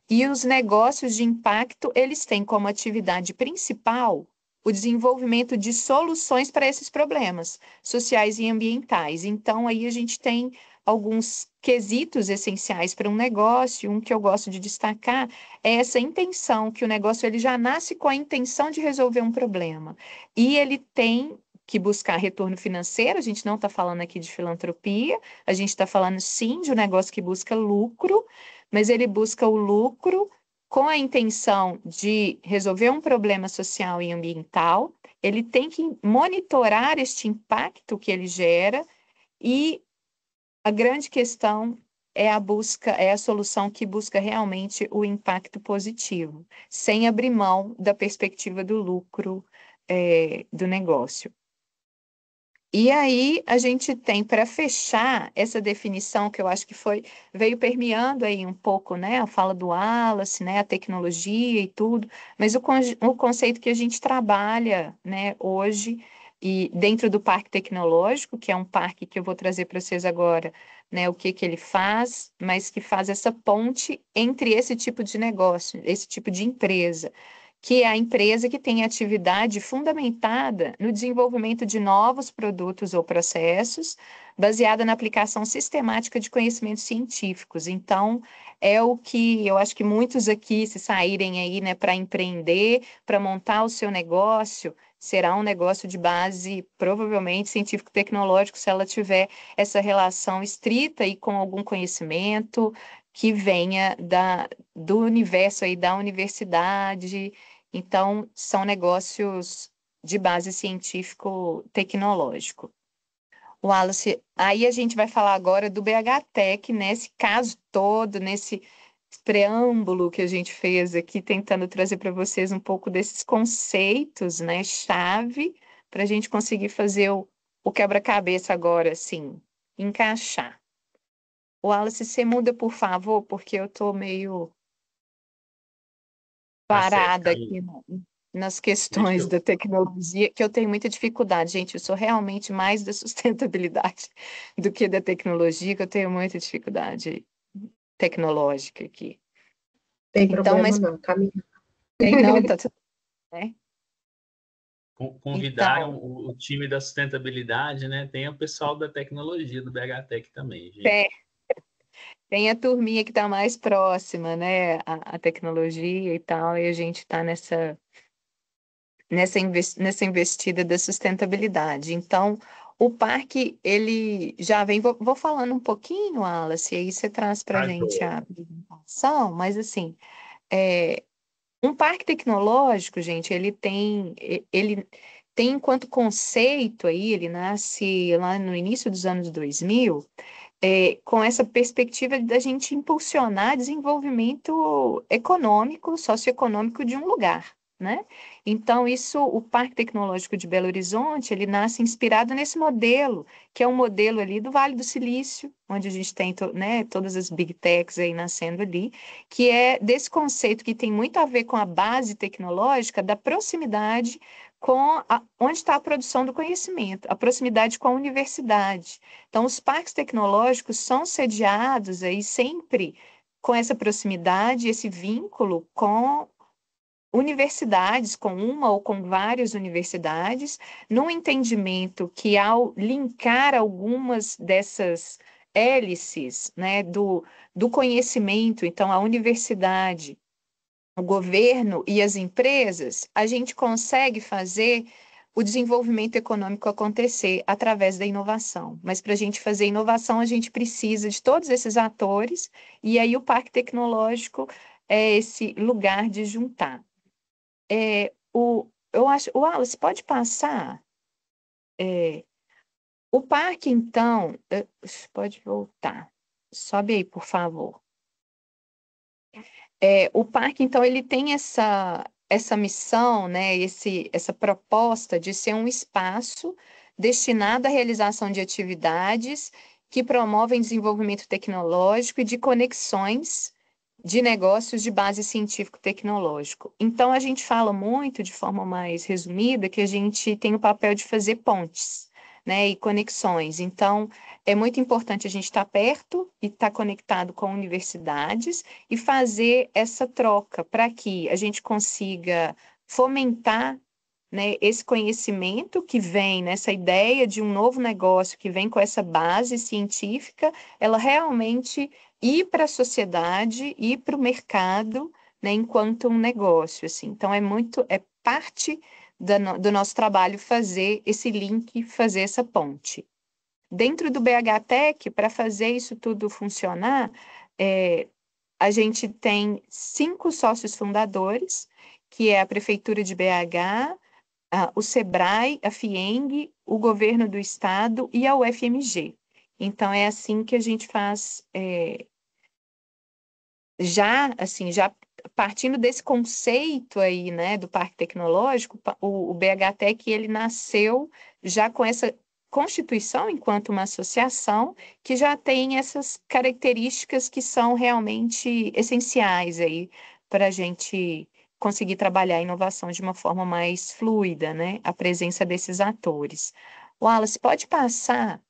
E os negócios de impacto, eles têm como atividade principal o desenvolvimento de soluções para esses problemas sociais e ambientais. Então, aí a gente tem alguns quesitos essenciais para um negócio. Um que eu gosto de destacar é essa intenção, que o negócio ele já nasce com a intenção de resolver um problema. E ele tem que buscar retorno financeiro, a gente não está falando aqui de filantropia, a gente está falando sim de um negócio que busca lucro, mas ele busca o lucro com a intenção de resolver um problema social e ambiental, ele tem que monitorar este impacto que ele gera e a grande questão é a busca, é a solução que busca realmente o impacto positivo, sem abrir mão da perspectiva do lucro, do negócio. E aí a gente tem para fechar essa definição que eu acho que veio permeando aí um pouco, né, a fala do Wallace, né, a tecnologia e tudo, mas o conceito que a gente trabalha, né, hoje e dentro do Parque Tecnológico, que é um parque que eu vou trazer para vocês agora, né, o que que ele faz, mas que faz essa ponte entre esse tipo de negócio, esse tipo de empresa, que é a empresa que tem atividade fundamentada no desenvolvimento de novos produtos ou processos, baseada na aplicação sistemática de conhecimentos científicos. Então, é o que eu acho que muitos aqui, se saírem aí, né, para empreender, para montar o seu negócio, será um negócio de base, provavelmente, científico-tecnológico, se ela tiver essa relação estrita e com algum conhecimento que venha do universo aí da universidade. Então, são negócios de base científico-tecnológico. Wallace, aí a gente vai falar agora do BHTech, nesse caso todo, nesse preâmbulo que a gente fez aqui, tentando trazer para vocês um pouco desses conceitos, né, chave, para a gente conseguir fazer o quebra-cabeça agora, assim, encaixar. Wallace, você muda, por favor, porque eu estou meio
Tá certo,
parada
Camila.
aqui nas
Deixa
questões
eu,
da tecnologia, que eu tenho muita dificuldade, gente. Eu sou realmente mais da sustentabilidade do que da tecnologia, que eu tenho muita dificuldade tecnológica aqui.
Tem
Então,
problema
mas
não, Camila.
tem não, tá tudo bem, né?
convidaram
Então,
o time da sustentabilidade, né? Tem o pessoal da tecnologia do BHTech também, gente.
tem, tem a turminha que está mais próxima, né? A tecnologia e tal, e a gente está nessa investida da sustentabilidade. Então, o parque, ele já vem, vou falando um pouquinho, Wallace, e aí você traz para a
Tá
gente
joia.
a apresentação, mas assim, é, um parque tecnológico, gente, ele tem enquanto conceito aí, ele nasce lá no início dos anos 2000, com essa perspectiva da gente impulsionar desenvolvimento econômico, socioeconômico de um lugar, né? Então, isso, o Parque Tecnológico de Belo Horizonte, ele nasce inspirado nesse modelo, que é um modelo ali do Vale do Silício, onde a gente tem, né, todas as big techs aí nascendo ali, que é desse conceito que tem muito a ver com a base tecnológica da proximidade onde está a produção do conhecimento, a proximidade com a universidade. Então, os parques tecnológicos são sediados aí sempre com essa proximidade, esse vínculo com universidades, com uma ou com várias universidades, no entendimento que ao linkar algumas dessas hélices, né, do conhecimento, então a universidade, o governo e as empresas, a gente consegue fazer o desenvolvimento econômico acontecer através da inovação. Mas para a gente fazer inovação, a gente precisa de todos esses atores, e aí o Parque Tecnológico é esse lugar de juntar. Eu acho, o Wallace, pode passar? É, o parque, então, pode voltar. Sobe aí, por favor. O parque, então, ele tem essa missão, né, essa proposta de ser um espaço destinado à realização de atividades que promovem desenvolvimento tecnológico e de conexões de negócios de base científico-tecnológico. Então, a gente fala muito, de forma mais resumida, que a gente tem o papel de fazer pontes, né, e conexões. Então, é muito importante a gente estar perto e estar conectado com universidades e fazer essa troca para que a gente consiga fomentar, né, esse conhecimento que vem nessa ideia de um novo negócio que vem com essa base científica, ela realmente ir para a sociedade, ir para o mercado, né, enquanto um negócio, assim. Então é parte do nosso trabalho fazer esse link, fazer essa ponte. Dentro do BH Tech, para fazer isso tudo funcionar, a gente tem 5 sócios fundadores, que é a Prefeitura de BH, o SEBRAE, a FIENG, o Governo do Estado e a UFMG. Então, é assim que a gente faz, já partindo desse conceito aí, né, do Parque Tecnológico, o BH Tech, ele nasceu já com essa constituição enquanto uma associação que já tem essas características que são realmente essenciais aí para a gente conseguir trabalhar a inovação de uma forma mais fluida, né? A presença desses atores. Wallace, pode passar?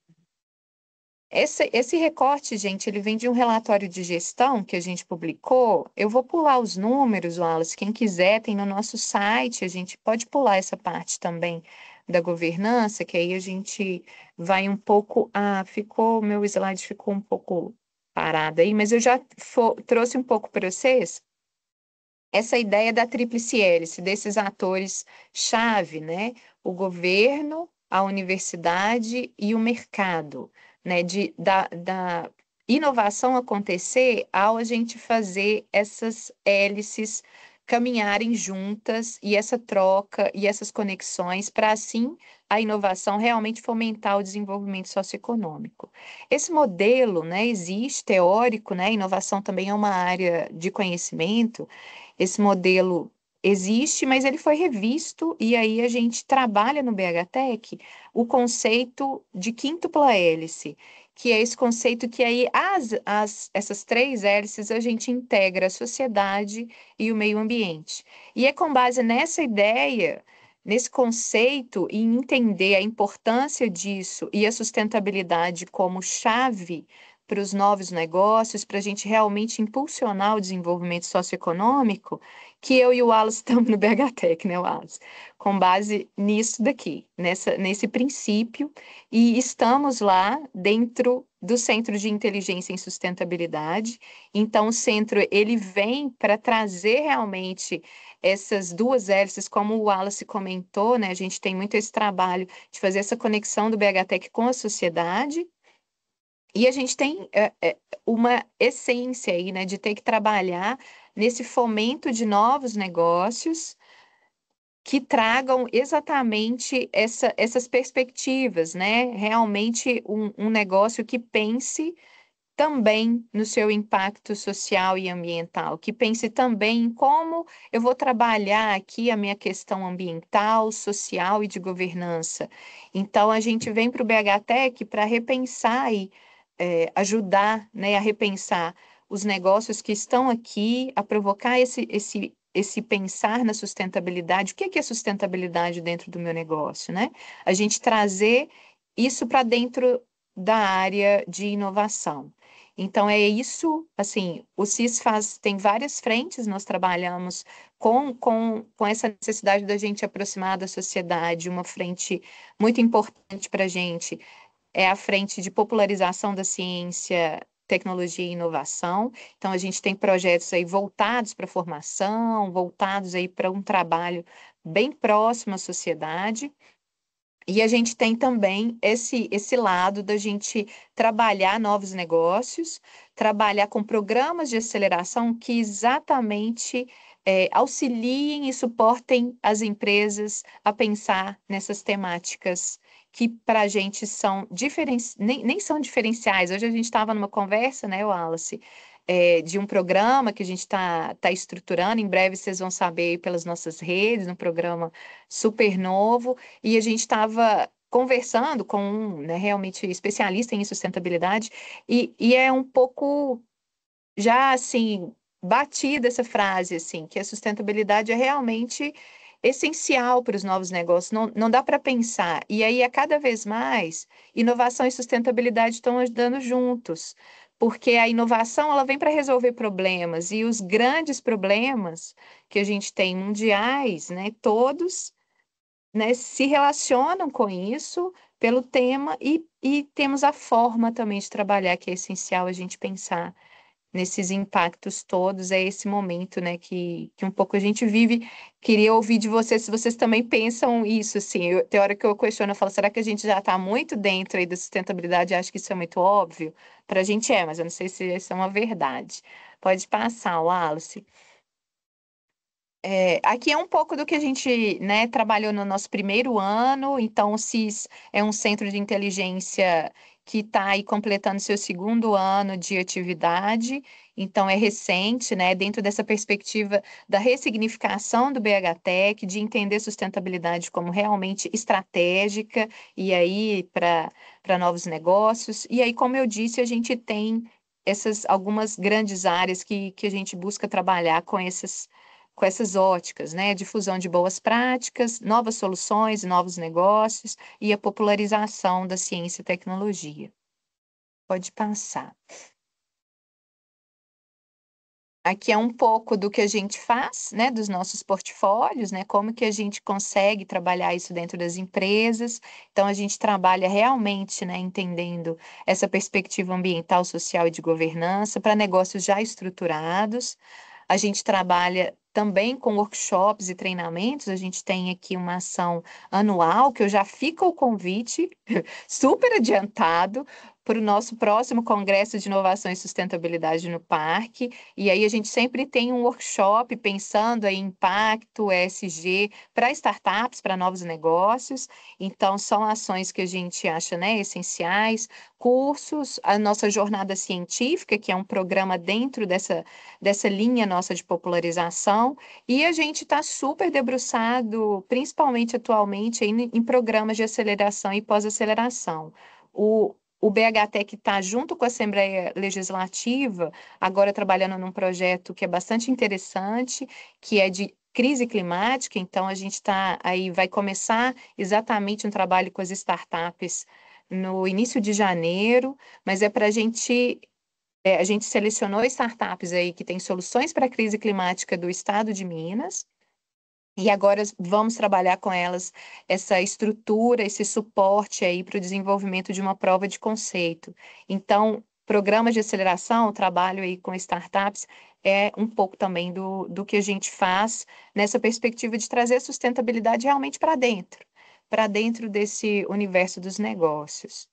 Esse recorte, gente, ele vem de um relatório de gestão que a gente publicou. Eu vou pular os números, Wallace. Quem quiser, tem no nosso site. A gente pode pular essa parte também da governança, que aí a gente vai um pouco. Meu slide ficou um pouco parado aí, mas eu já trouxe um pouco para vocês essa ideia da tríplice hélice, desses atores-chave, né? O governo, a universidade e o mercado, né? Da inovação acontecer ao a gente fazer essas hélices caminharem juntas e essa troca e essas conexões para assim a inovação realmente fomentar o desenvolvimento socioeconômico. Esse modelo, né, existe teórico, né? Inovação também é uma área de conhecimento. Esse modelo existe, mas ele foi revisto e aí a gente trabalha no BH Tech o conceito de quíntupla hélice, que é esse conceito que aí essas 3 hélices a gente integra a sociedade e o meio ambiente. E é com base nessa ideia, nesse conceito, e entender a importância disso e a sustentabilidade como chave para os novos negócios, para a gente realmente impulsionar o desenvolvimento socioeconômico, que eu e o Wallace estamos no BH Tech, né, Wallace? Com base nisso daqui, nesse princípio, e estamos lá dentro do Centro de Inteligência em Sustentabilidade. Então, o centro, ele vem para trazer realmente essas 2 hélices, como o Wallace comentou, né? A gente tem muito esse trabalho de fazer essa conexão do BH Tech com a sociedade, e a gente tem uma essência aí, né, de ter que trabalhar nesse fomento de novos negócios que tragam exatamente essas perspectivas, né? Realmente um negócio que pense também no seu impacto social e ambiental, que pense também em como eu vou trabalhar aqui a minha questão ambiental, social e de governança. Então, a gente vem para o BH Tech para repensar e ajudar, né, a repensar os negócios que estão aqui, a provocar esse pensar na sustentabilidade. O que é sustentabilidade dentro do meu negócio, né? A gente trazer isso para dentro da área de inovação. Então, é isso, assim, o CIS tem várias frentes, nós trabalhamos com essa necessidade da gente aproximar da sociedade, uma frente muito importante para a gente é a frente de popularização da ciência, tecnologia e inovação. Então, a gente tem projetos aí voltados para a formação, voltados aí para um trabalho bem próximo à sociedade. E a gente tem também esse lado da gente trabalhar novos negócios, trabalhar com programas de aceleração que exatamente auxiliem e suportem as empresas a pensar nessas temáticas que para a gente são nem são diferenciais. Hoje a gente estava numa conversa, né, Wallace? de um programa que a gente está estruturando. Em breve vocês vão saber pelas nossas redes, um programa super novo. E a gente estava conversando com um, né, realmente especialista em sustentabilidade, e é um pouco já assim batida essa frase assim, que a sustentabilidade é realmente essencial para os novos negócios, não dá para pensar. E aí, a cada vez mais, inovação e sustentabilidade estão andando juntos, porque a inovação ela vem para resolver problemas, e os grandes problemas que a gente tem mundiais, né, todos, né, se relacionam com isso pelo tema, e temos a forma também de trabalhar, que é essencial a gente pensar nesses impactos todos, é esse momento, né, que um pouco a gente vive. Queria ouvir de vocês se vocês também pensam isso, assim, tem hora que eu questiono, eu falo, será que a gente já está muito dentro aí da sustentabilidade? Acho que isso é muito óbvio. Para a gente mas eu não sei se isso é uma verdade. Pode passar, Wallace. Aqui é um pouco do que a gente, né, trabalhou no nosso primeiro ano. Então, o CIS é um centro de inteligência que está aí completando seu segundo ano de atividade. Então, é recente, né, dentro dessa perspectiva da ressignificação do BHTEC, de entender sustentabilidade como realmente estratégica, e aí para novos negócios. E aí, como eu disse, a gente tem essas algumas grandes áreas que a gente busca trabalhar com essas óticas, né? Difusão de boas práticas, novas soluções, novos negócios e a popularização da ciência e tecnologia. Pode passar. Aqui é um pouco do que a gente faz, né, dos nossos portfólios, né, como que a gente consegue trabalhar isso dentro das empresas. Então, a gente trabalha realmente, né, entendendo essa perspectiva ambiental, social e de governança para negócios já estruturados. A gente trabalha também com workshops e treinamentos. A gente tem aqui uma ação anual, que eu já fico o convite super adiantado para o nosso próximo Congresso de Inovação e Sustentabilidade no Parque. E aí a gente sempre tem um workshop pensando em impacto, ESG, para startups, para novos negócios. Então, são ações que a gente acha, né, essenciais. Cursos, a nossa jornada científica, que é um programa dentro dessa linha nossa de popularização, e a gente está super debruçado, principalmente atualmente, em programas de aceleração e pós-aceleração. O BHTEC está junto com a Assembleia Legislativa, agora trabalhando num projeto que é bastante interessante, que é de crise climática. Então a gente está aí, vai começar exatamente um trabalho com as startups no início de janeiro, mas é para a gente selecionou startups aí que têm soluções para a crise climática do estado de Minas, e agora vamos trabalhar com elas essa estrutura, esse suporte aí para o desenvolvimento de uma prova de conceito. Então, programas de aceleração, trabalho aí com startups, é um pouco também do que a gente faz nessa perspectiva de trazer a sustentabilidade realmente para dentro desse universo dos negócios.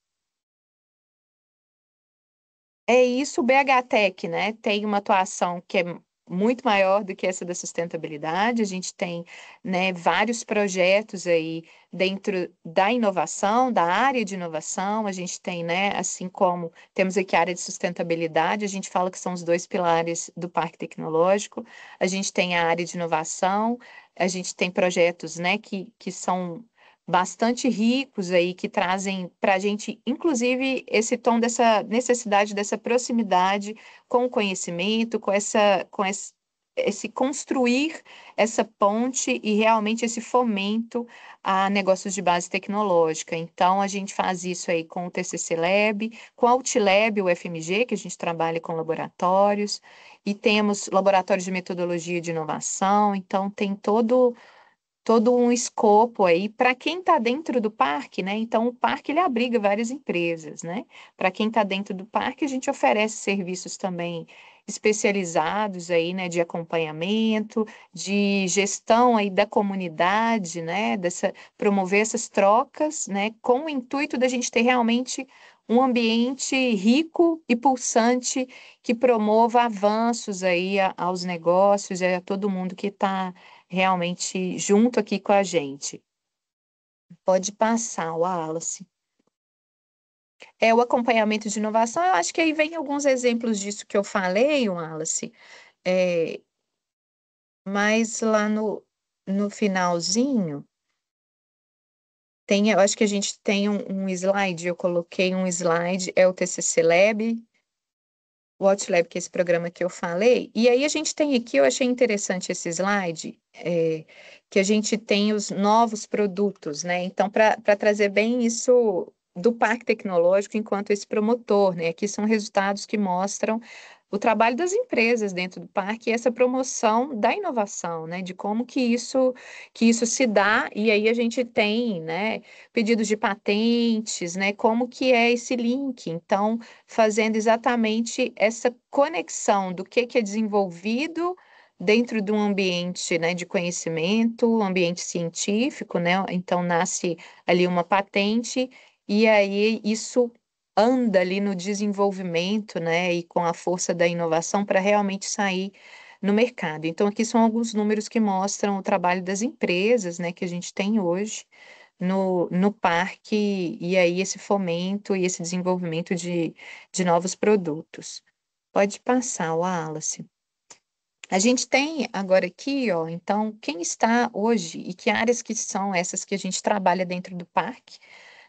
É isso, o BHTEC, né, tem uma atuação que é muito maior do que essa da sustentabilidade. A gente tem, né, vários projetos aí dentro da inovação, da área de inovação. A gente tem, né, assim como temos aqui a área de sustentabilidade, a gente fala que são os dois pilares do Parque Tecnológico. A gente tem a área de inovação, a gente tem projetos, né, que são bastante ricos aí, que trazem para a gente, inclusive, esse tom dessa necessidade, dessa proximidade com o conhecimento, esse construir essa ponte e realmente esse fomento a negócios de base tecnológica. Então, a gente faz isso aí com o TCC Lab, com a Outlab, o FMG, que a gente trabalha com laboratórios, e temos laboratórios de metodologia de inovação. Então, tem todo um escopo aí para quem está dentro do parque, né? Então, o parque ele abriga várias empresas, né? Para quem está dentro do parque, a gente oferece serviços também especializados aí, né? De acompanhamento, de gestão aí da comunidade, né? Promover essas trocas, né? Com o intuito da gente ter realmente um ambiente rico e pulsante que promova avanços aí aos negócios e a todo mundo que está realmente junto aqui com a gente. Pode passar, Wallace. É o acompanhamento de inovação. Eu acho que aí vem alguns exemplos disso que eu falei, Wallace. É, mas lá no finalzinho, eu acho que a gente tem um slide, eu coloquei um slide, é o TCC Lab, o OutLab, que é esse programa que eu falei. E aí a gente tem aqui, eu achei interessante esse slide, que a gente tem os novos produtos, né? Então, para trazer bem isso do Parque Tecnológico enquanto esse promotor, né? Aqui são resultados que mostram o trabalho das empresas dentro do parque e essa promoção da inovação, né? De como que isso se dá, e aí a gente tem, né, pedidos de patentes, né? Como que é esse link? Então, fazendo exatamente essa conexão do que é desenvolvido dentro de um ambiente, né, de conhecimento, um ambiente científico, né? Então nasce ali uma patente e aí isso anda ali no desenvolvimento, né, e com a força da inovação para realmente sair no mercado. Então aqui são alguns números que mostram o trabalho das empresas, né, que a gente tem hoje no parque, e aí esse fomento e esse desenvolvimento de novos produtos. Pode passar, Wallace. A gente tem agora aqui, ó, então, quem está hoje e que áreas que são essas que a gente trabalha dentro do parque,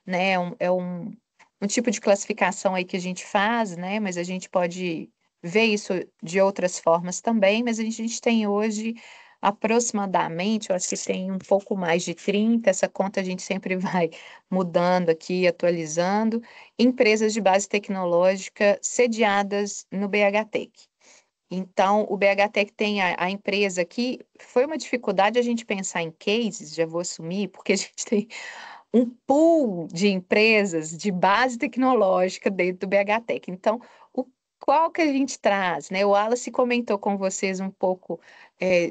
né? Um tipo de classificação aí que a gente faz, né? Mas a gente pode ver isso de outras formas também, mas a gente tem hoje aproximadamente, eu acho que tem um pouco mais de 30, essa conta a gente sempre vai mudando aqui, atualizando, empresas de base tecnológica sediadas no BHTEC. Então, o BHTEC tem a empresa aqui. Foi uma dificuldade a gente pensar em cases, já vou assumir, porque a gente tem um pool de empresas de base tecnológica dentro do BHTEC. Então, qual que a gente traz, né? O Wallace comentou com vocês um pouco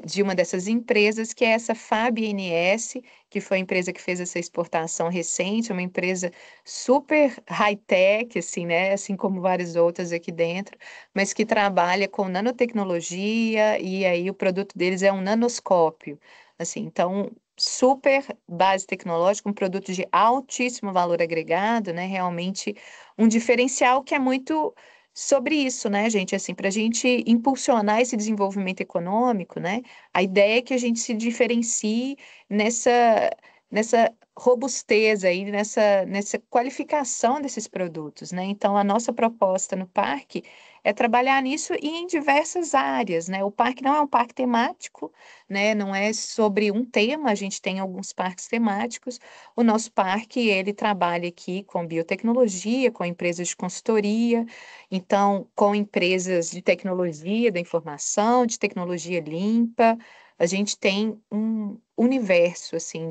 de uma dessas empresas, que é essa FAB NS, que foi a empresa que fez essa exportação recente, uma empresa super high-tech, assim, né? Assim como várias outras aqui dentro, mas que trabalha com nanotecnologia, e aí o produto deles é um nanoscópio. Assim, então, super base tecnológica, um produto de altíssimo valor agregado, né? Realmente um diferencial que é muito sobre isso, né, gente? Assim, para a gente impulsionar esse desenvolvimento econômico, né? A ideia é que a gente se diferencie nessa robustez aí, nessa qualificação desses produtos, né? Então, a nossa proposta no parque é trabalhar nisso e em diversas áreas, né? O parque não é um parque temático, né? Não é sobre um tema, a gente tem alguns parques temáticos. O nosso parque, ele trabalha aqui com biotecnologia, com empresas de consultoria, então com empresas de tecnologia da informação, de tecnologia limpa. A gente tem um universo assim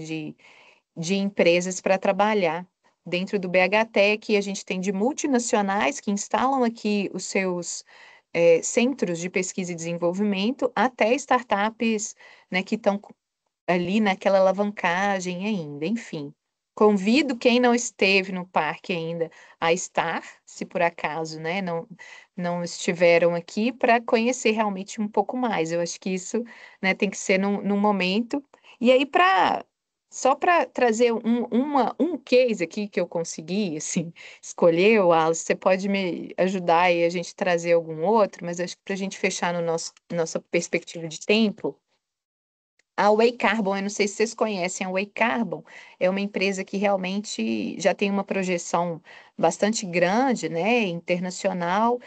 de empresas para trabalhar dentro do BHTEC, e a gente tem de multinacionais que instalam aqui os seus centros de pesquisa e desenvolvimento, até startups, né, que estão ali naquela alavancagem ainda, enfim. Convido quem não esteve no parque ainda a estar, se por acaso, né, não estiveram aqui, para conhecer realmente um pouco mais. Eu acho que isso, né, tem que ser num momento. E aí, só para trazer um case aqui que eu consegui, assim, escolher, Wallace, você pode me ajudar e a gente trazer algum outro, mas acho que para a gente fechar no nossa perspectiva de tempo, a Way Carbon, eu não sei se vocês conhecem, a Way Carbon é uma empresa que realmente já tem uma projeção bastante grande, né, internacional.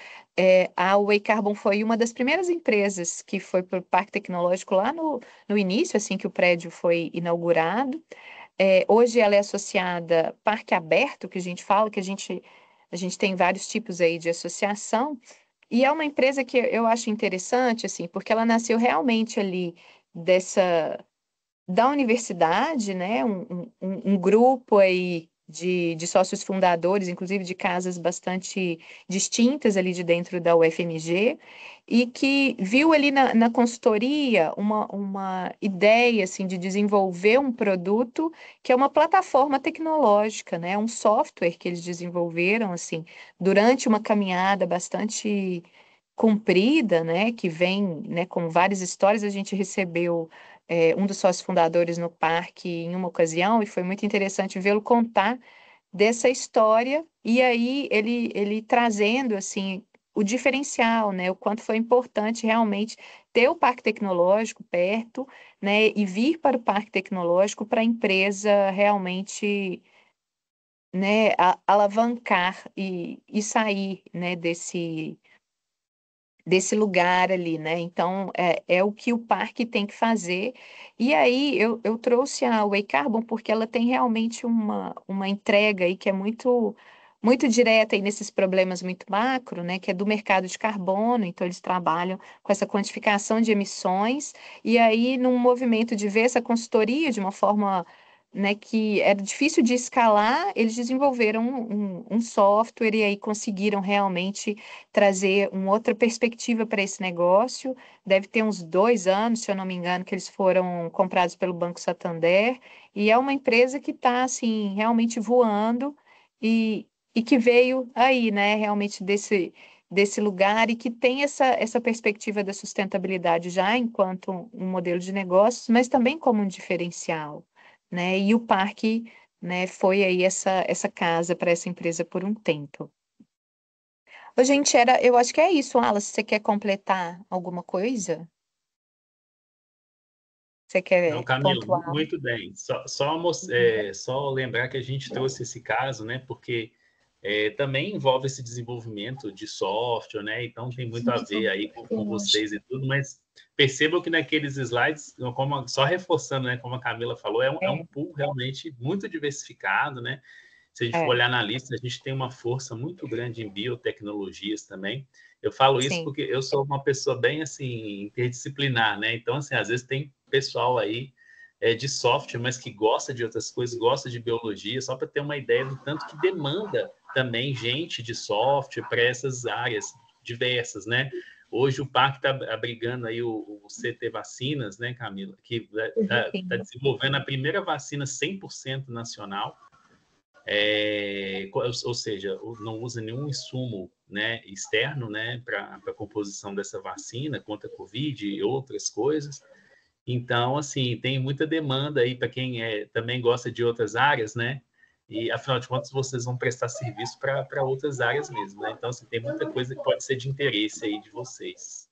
A Way Carbon foi uma das primeiras empresas que foi para o Parque Tecnológico lá no início, assim que o prédio foi inaugurado. Hoje ela é associada Parque Aberto, que a gente fala, que a gente tem vários tipos aí de associação, e é uma empresa que eu acho interessante, assim, porque ela nasceu realmente ali dessa da universidade, né? Um grupo aí de sócios fundadores, inclusive de casas bastante distintas ali de dentro da UFMG, e que viu ali na consultoria uma ideia assim de desenvolver um produto que é uma plataforma tecnológica, né? Um software que eles desenvolveram assim durante uma caminhada bastante comprida, né, que vem, né, com várias histórias. A gente recebeu um dos sócios fundadores no parque em uma ocasião e foi muito interessante vê-lo contar dessa história, e aí ele trazendo assim o diferencial, né? O quanto foi importante realmente ter o parque tecnológico perto, né? E vir para o parque tecnológico para a empresa realmente, né, alavancar e sair, né, desse lugar ali, né? Então, é o que o parque tem que fazer. E aí, eu trouxe a Way Carbon porque ela tem realmente uma entrega aí que é muito direta aí nesses problemas muito macro, né? Que é do mercado de carbono. Então, eles trabalham com essa quantificação de emissões. E aí, num movimento de ver essa consultoria de uma forma, né, que era difícil de escalar, eles desenvolveram um software e aí conseguiram realmente trazer uma outra perspectiva para esse negócio. Deve ter uns 2 anos, se eu não me engano, que eles foram comprados pelo Banco Santander, e é uma empresa que está assim realmente voando e que veio aí, né, realmente desse lugar e que tem essa perspectiva da sustentabilidade já enquanto um modelo de negócios, mas também como um diferencial, né? E o parque, né, foi aí essa casa para essa empresa por um tempo. Ô, gente, eu acho que é isso, Alas. Você quer completar alguma coisa? Você
Não,
quer
Camila,
pontuar?
muito bem. Só lembrar que a gente trouxe esse caso, né? Porque também envolve esse desenvolvimento de software, né? Então tem muito a ver aí com vocês e tudo, mas percebam que naqueles slides, só reforçando, né? Como a Camila falou, é um pool realmente muito diversificado, né? Se a gente for
É,
olhar na lista, a gente tem uma força muito grande em biotecnologias também. Eu falo isso
sim.
porque eu sou uma pessoa bem assim interdisciplinar, né? Então assim, às vezes tem pessoal aí de software, mas que gosta de outras coisas, gosta de biologia, só para ter uma ideia do tanto que demanda também gente de software para essas áreas diversas, né? Hoje o PAC está abrigando aí o CT Vacinas, né, Camila, que está
Sim.
desenvolvendo a primeira vacina 100% nacional, ou seja, não usa nenhum insumo, né, externo, né, para a composição dessa vacina contra a Covid e outras coisas. Então, assim, tem muita demanda aí para quem também gosta de outras áreas, né? E, afinal de contas, vocês vão prestar serviço para outras áreas mesmo, né? Então, assim, tem muita coisa que pode ser de interesse aí de vocês.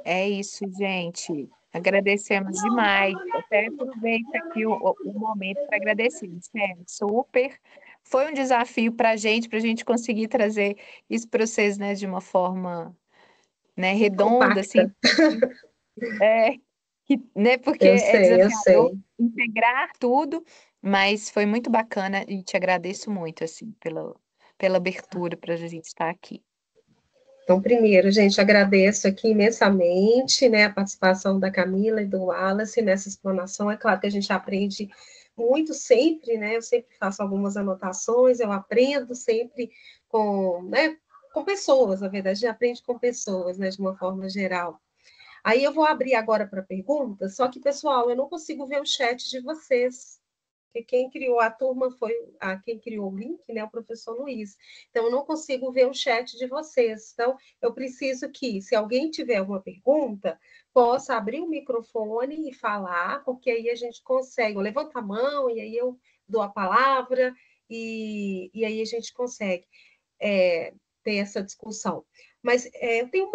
É isso, gente. Agradecemos demais. Até aproveito aqui o momento para agradecer. Sério, super. Foi um desafio para a gente conseguir trazer isso para vocês, né, de uma forma, né, redonda, assim,
Compacta.
é, né, porque é
Eu
desafiador
sei.
integrar tudo, mas foi muito bacana e te agradeço muito, assim, pela abertura para a gente estar aqui.
Então, primeiro, gente, agradeço aqui imensamente, né, a participação da Camila e do Wallace nessa explanação. É claro que a gente aprende muito sempre, né? Eu sempre faço algumas anotações, eu aprendo sempre com, né, com pessoas, na verdade, a gente aprende com pessoas, né, de uma forma geral. Aí eu vou abrir agora para perguntas, só que, pessoal, eu não consigo ver o chat de vocês, porque quem criou a turma foi quem criou o link, né, o professor Luiz. Então, eu não consigo ver o chat de vocês. Então, eu preciso que, se alguém tiver alguma pergunta, possa abrir o microfone e falar, porque aí a gente consegue. Eu levanto a mão e aí eu dou a palavra, e aí a gente consegue ter essa discussão. Mas eu tenho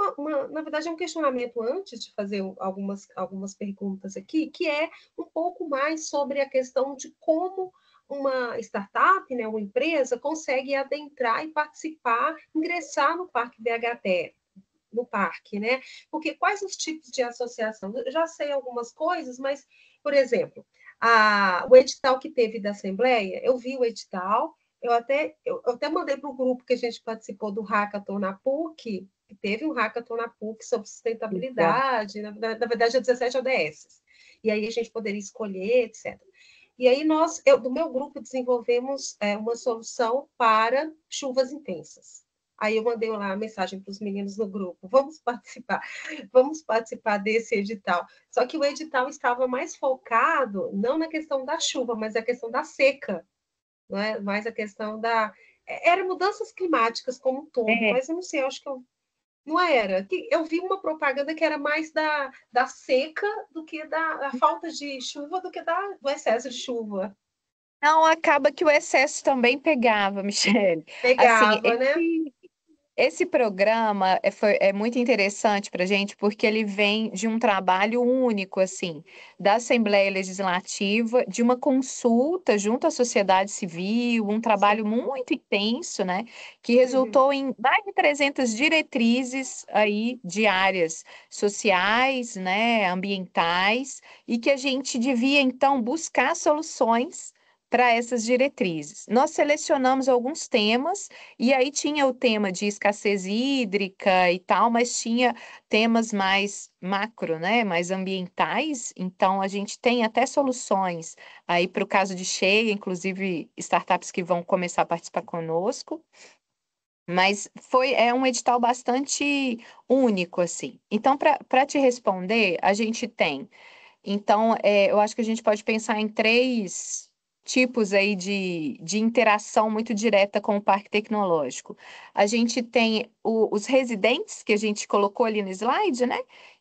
na verdade, é um questionamento antes de fazer algumas perguntas aqui, que é um pouco mais sobre a questão de como uma startup, né, uma empresa, consegue adentrar e participar, ingressar no Parque BHT, no parque, né? Porque quais os tipos de associação? Eu já sei algumas coisas, mas, por exemplo, o edital que teve da Assembleia, eu vi o edital, eu até mandei para o grupo que a gente participou do Hackathon na PUC, que teve um Hackathon na PUC sobre
Legal.
sustentabilidade, na verdade, é 17 ODS. E aí a gente poderia escolher, etc. E aí do meu grupo, desenvolvemos uma solução para chuvas intensas. Aí eu mandei lá a mensagem para os meninos no grupo, vamos participar desse edital. Só que o edital estava mais focado, não na questão da chuva, mas na questão da seca, não é? Mais a questão Era mudanças climáticas como um todo,
É,
mas eu não sei, eu acho que não era. Eu vi uma propaganda que era mais da seca do que da falta de chuva, do que do excesso de chuva.
Não, acaba que o excesso também pegava, Michele. Assim,
Pegava, né?
esse programa é muito interessante para a gente porque ele vem de um trabalho único, assim, da Assembleia Legislativa, de uma consulta junto à sociedade civil, um trabalho
Sim.
muito intenso, né, que
Uhum.
resultou em mais de 300 diretrizes aí de áreas sociais, né, ambientais, e que a gente devia, então, buscar soluções para essas diretrizes. Nós selecionamos alguns temas e aí tinha o tema de escassez hídrica e tal, mas tinha temas mais macro, né, mais ambientais. Então a gente tem até soluções aí para o caso de cheia, inclusive startups que vão começar a participar conosco. Mas é um edital bastante único, assim. Então, para te responder, a gente tem então, eu acho que a gente pode pensar em três tipos aí de interação muito direta com o parque tecnológico. A gente tem os residentes, que a gente colocou ali no slide, né?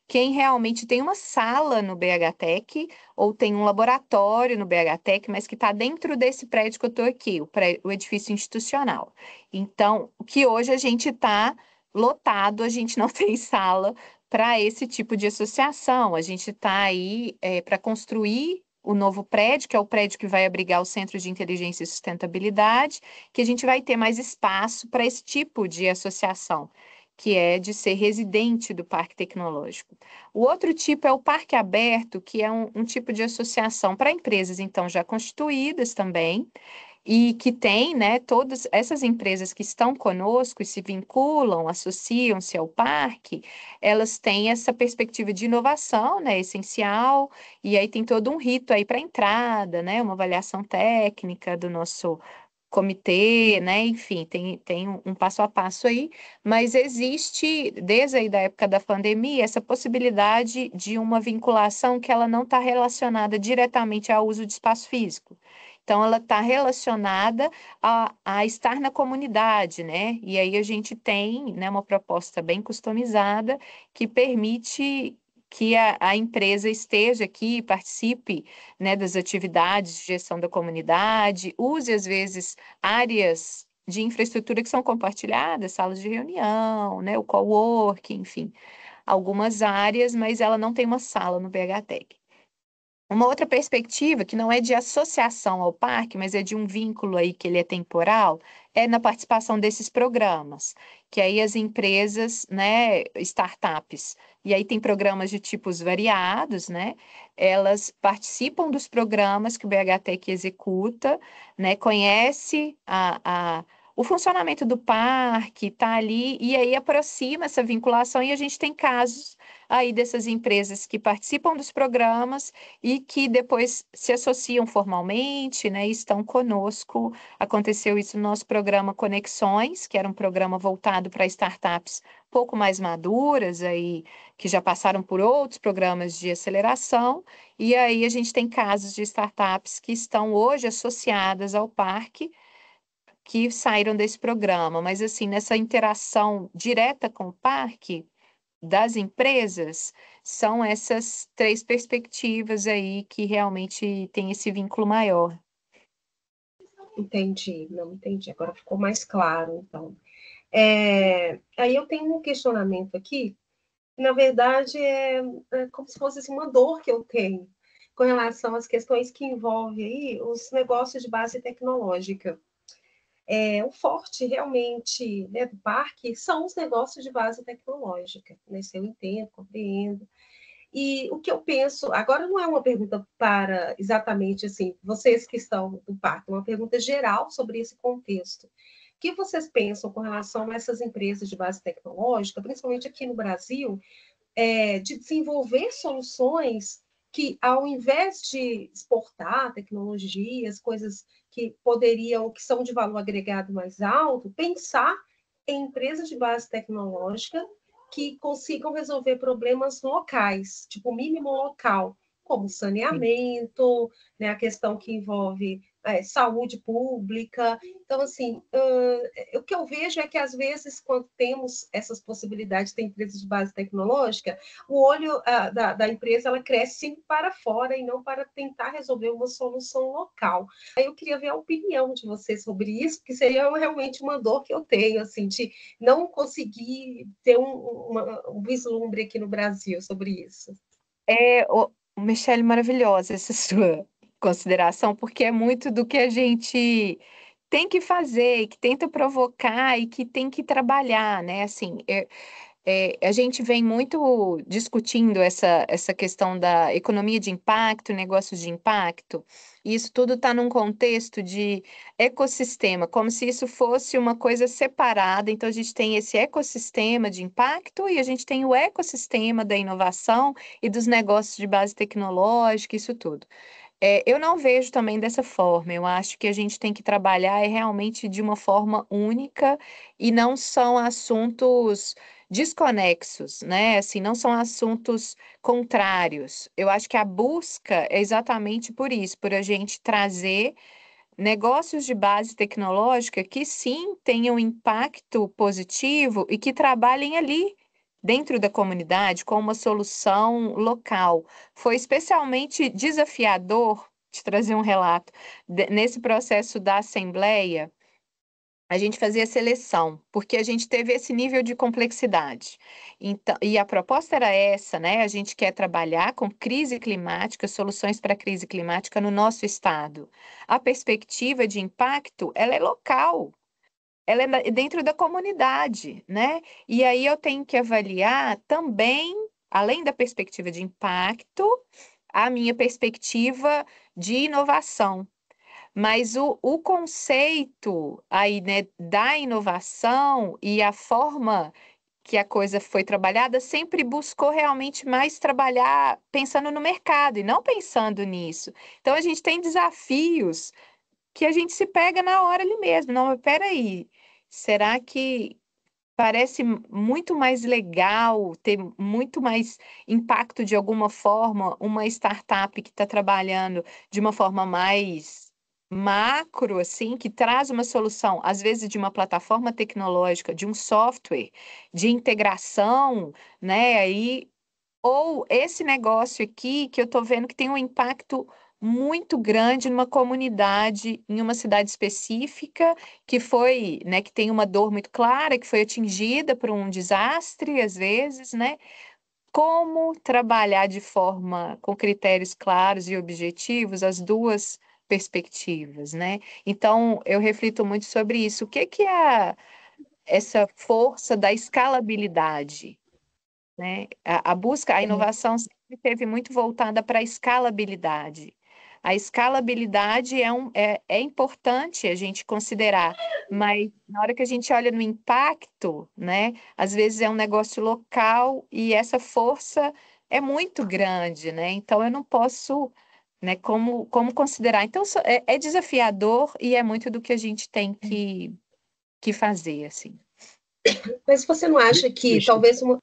Quem realmente tem uma sala no BHTEC ou tem um laboratório no BHTEC, mas que está dentro desse prédio que eu estou aqui, o edifício institucional. Então, que hoje a gente está lotado, a gente não tem sala para esse tipo de associação. A gente está aí para construir o novo prédio, que é o prédio que vai abrigar o Centro de Inteligência e Sustentabilidade, que a gente vai ter mais espaço para esse tipo de associação, que é de ser residente do Parque Tecnológico. O outro tipo é o Parque Aberto, que é um tipo de associação para empresas, então, já constituídas também, e que tem, né, todas essas empresas que estão conosco e se vinculam, associam-se ao parque, elas têm essa perspectiva de inovação, né, essencial, e aí tem todo um rito aí para entrada, né, uma avaliação técnica do nosso comitê, né, enfim, tem um passo a passo aí, mas existe, desde aí da época da pandemia, essa possibilidade de uma vinculação que ela não está relacionada diretamente ao uso de espaço físico. Então, ela está relacionada a estar na comunidade, né? E aí a gente tem, né, uma proposta bem customizada que permite que a empresa esteja aqui, participe, né, das atividades de gestão da comunidade, use, às vezes, áreas de infraestrutura que são compartilhadas, salas de reunião, né, o coworking, enfim, algumas áreas, mas ela não tem uma sala no BHTEC. Uma outra perspectiva, que não é de associação ao parque, mas é de um vínculo aí que ele é temporal, é na participação desses programas, que aí as empresas, né, startups, e aí tem programas de tipos variados, né, elas participam dos programas que o BHTEC executa, né, conhece o funcionamento do parque, está ali, e aí aproxima essa vinculação, e a gente tem casos aí dessas empresas que participam dos programas e que depois se associam formalmente, né, e estão conosco. Aconteceu isso no nosso programa Conexões, que era um programa voltado para startups pouco mais maduras, aí, que já passaram por outros programas de aceleração, e aí a gente tem casos de startups que estão hoje associadas ao parque, que saíram desse programa, mas assim, nessa interação direta com o parque, das empresas, são essas três perspectivas aí que realmente tem esse vínculo maior.
Entendi, não entendi. Agora ficou mais claro, então. Aí eu tenho um questionamento aqui, que na verdade é como se fosse assim, uma dor que eu tenho com relação às questões que envolvem aí os negócios de base tecnológica. O forte realmente, né, do parque são os negócios de base tecnológica, né? Isso eu entendo, compreendo. E o que eu penso, agora não é uma pergunta para exatamente assim, vocês que estão do parque, é uma pergunta geral sobre esse contexto. O que vocês pensam com relação a essas empresas de base tecnológica, principalmente aqui no Brasil, de desenvolver soluções que, ao invés de exportar tecnologias, coisas que poderiam, que são de valor agregado mais alto, pensar em empresas de base tecnológica que consigam resolver problemas locais, tipo mínimo local, como saneamento, né, a questão que envolve saúde pública. Então, assim, o que eu vejo é que, às vezes, quando temos essas possibilidades, tem empresas de base tecnológica, o olho da empresa ela cresce sempre para fora e não para tentar resolver uma solução local. Aí eu queria ver a opinião de você sobre isso, porque seria realmente uma dor que eu tenho, assim, de não conseguir ter um vislumbre aqui no Brasil sobre isso.
Michele, maravilhosa essa sua consideração, porque é muito do que a gente tem que fazer, que tenta provocar e que tem que trabalhar, né? Assim, a gente vem muito discutindo essa questão da economia de impacto, negócios de impacto, e isso tudo está num contexto de ecossistema, como se isso fosse uma coisa separada. Então, a gente tem esse ecossistema de impacto e a gente tem o ecossistema da inovação e dos negócios de base tecnológica, isso tudo. Eu não vejo também dessa forma. Eu acho que a gente tem que trabalhar realmente de uma forma única e não são assuntos desconexos, né? Assim, não são assuntos contrários. Eu acho que a busca é exatamente por isso, por a gente trazer negócios de base tecnológica que sim tenham impacto positivo e que trabalhem ali dentro da comunidade com uma solução local. Foi especialmente desafiador te trazer um relato. Nesse processo da Assembleia, a gente fazia seleção, porque a gente teve esse nível de complexidade. Então, e a proposta era essa, né? A gente quer trabalhar com crise climática, soluções para a crise climática no nosso estado. A perspectiva de impacto, ela é local, ela é dentro da comunidade, né? E aí eu tenho que avaliar também, além da perspectiva de impacto, a minha perspectiva de inovação. Mas o conceito aí, né, da inovação e a forma que a coisa foi trabalhada sempre buscou realmente mais trabalhar pensando no mercado e não pensando nisso. Então a gente tem desafios que a gente se pega na hora ali mesmo. Não, mas peraí, será que parece muito mais legal, ter muito mais impacto de alguma forma, uma startup que está trabalhando de uma forma mais macro, assim, que traz uma solução, às vezes de uma plataforma tecnológica, de um software, de integração, né? Aí ou esse negócio aqui que eu estou vendo que tem um impacto muito grande numa comunidade, em uma cidade específica, que foi, né, que tem uma dor muito clara, que foi atingida por um desastre, às vezes, né? Como trabalhar de forma com critérios claros e objetivos as duas perspectivas, né? Então, eu reflito muito sobre isso. O que que é essa força da escalabilidade? Né? A busca, a inovação sempre teve muito voltada para a escalabilidade. A escalabilidade é importante a gente considerar, mas na hora que a gente olha no impacto, né, às vezes é um negócio local e essa força é muito grande, né? Então eu não posso, né, como considerar. Então é desafiador e é muito do que a gente tem que fazer, assim.
Mas você não acha que talvez uma...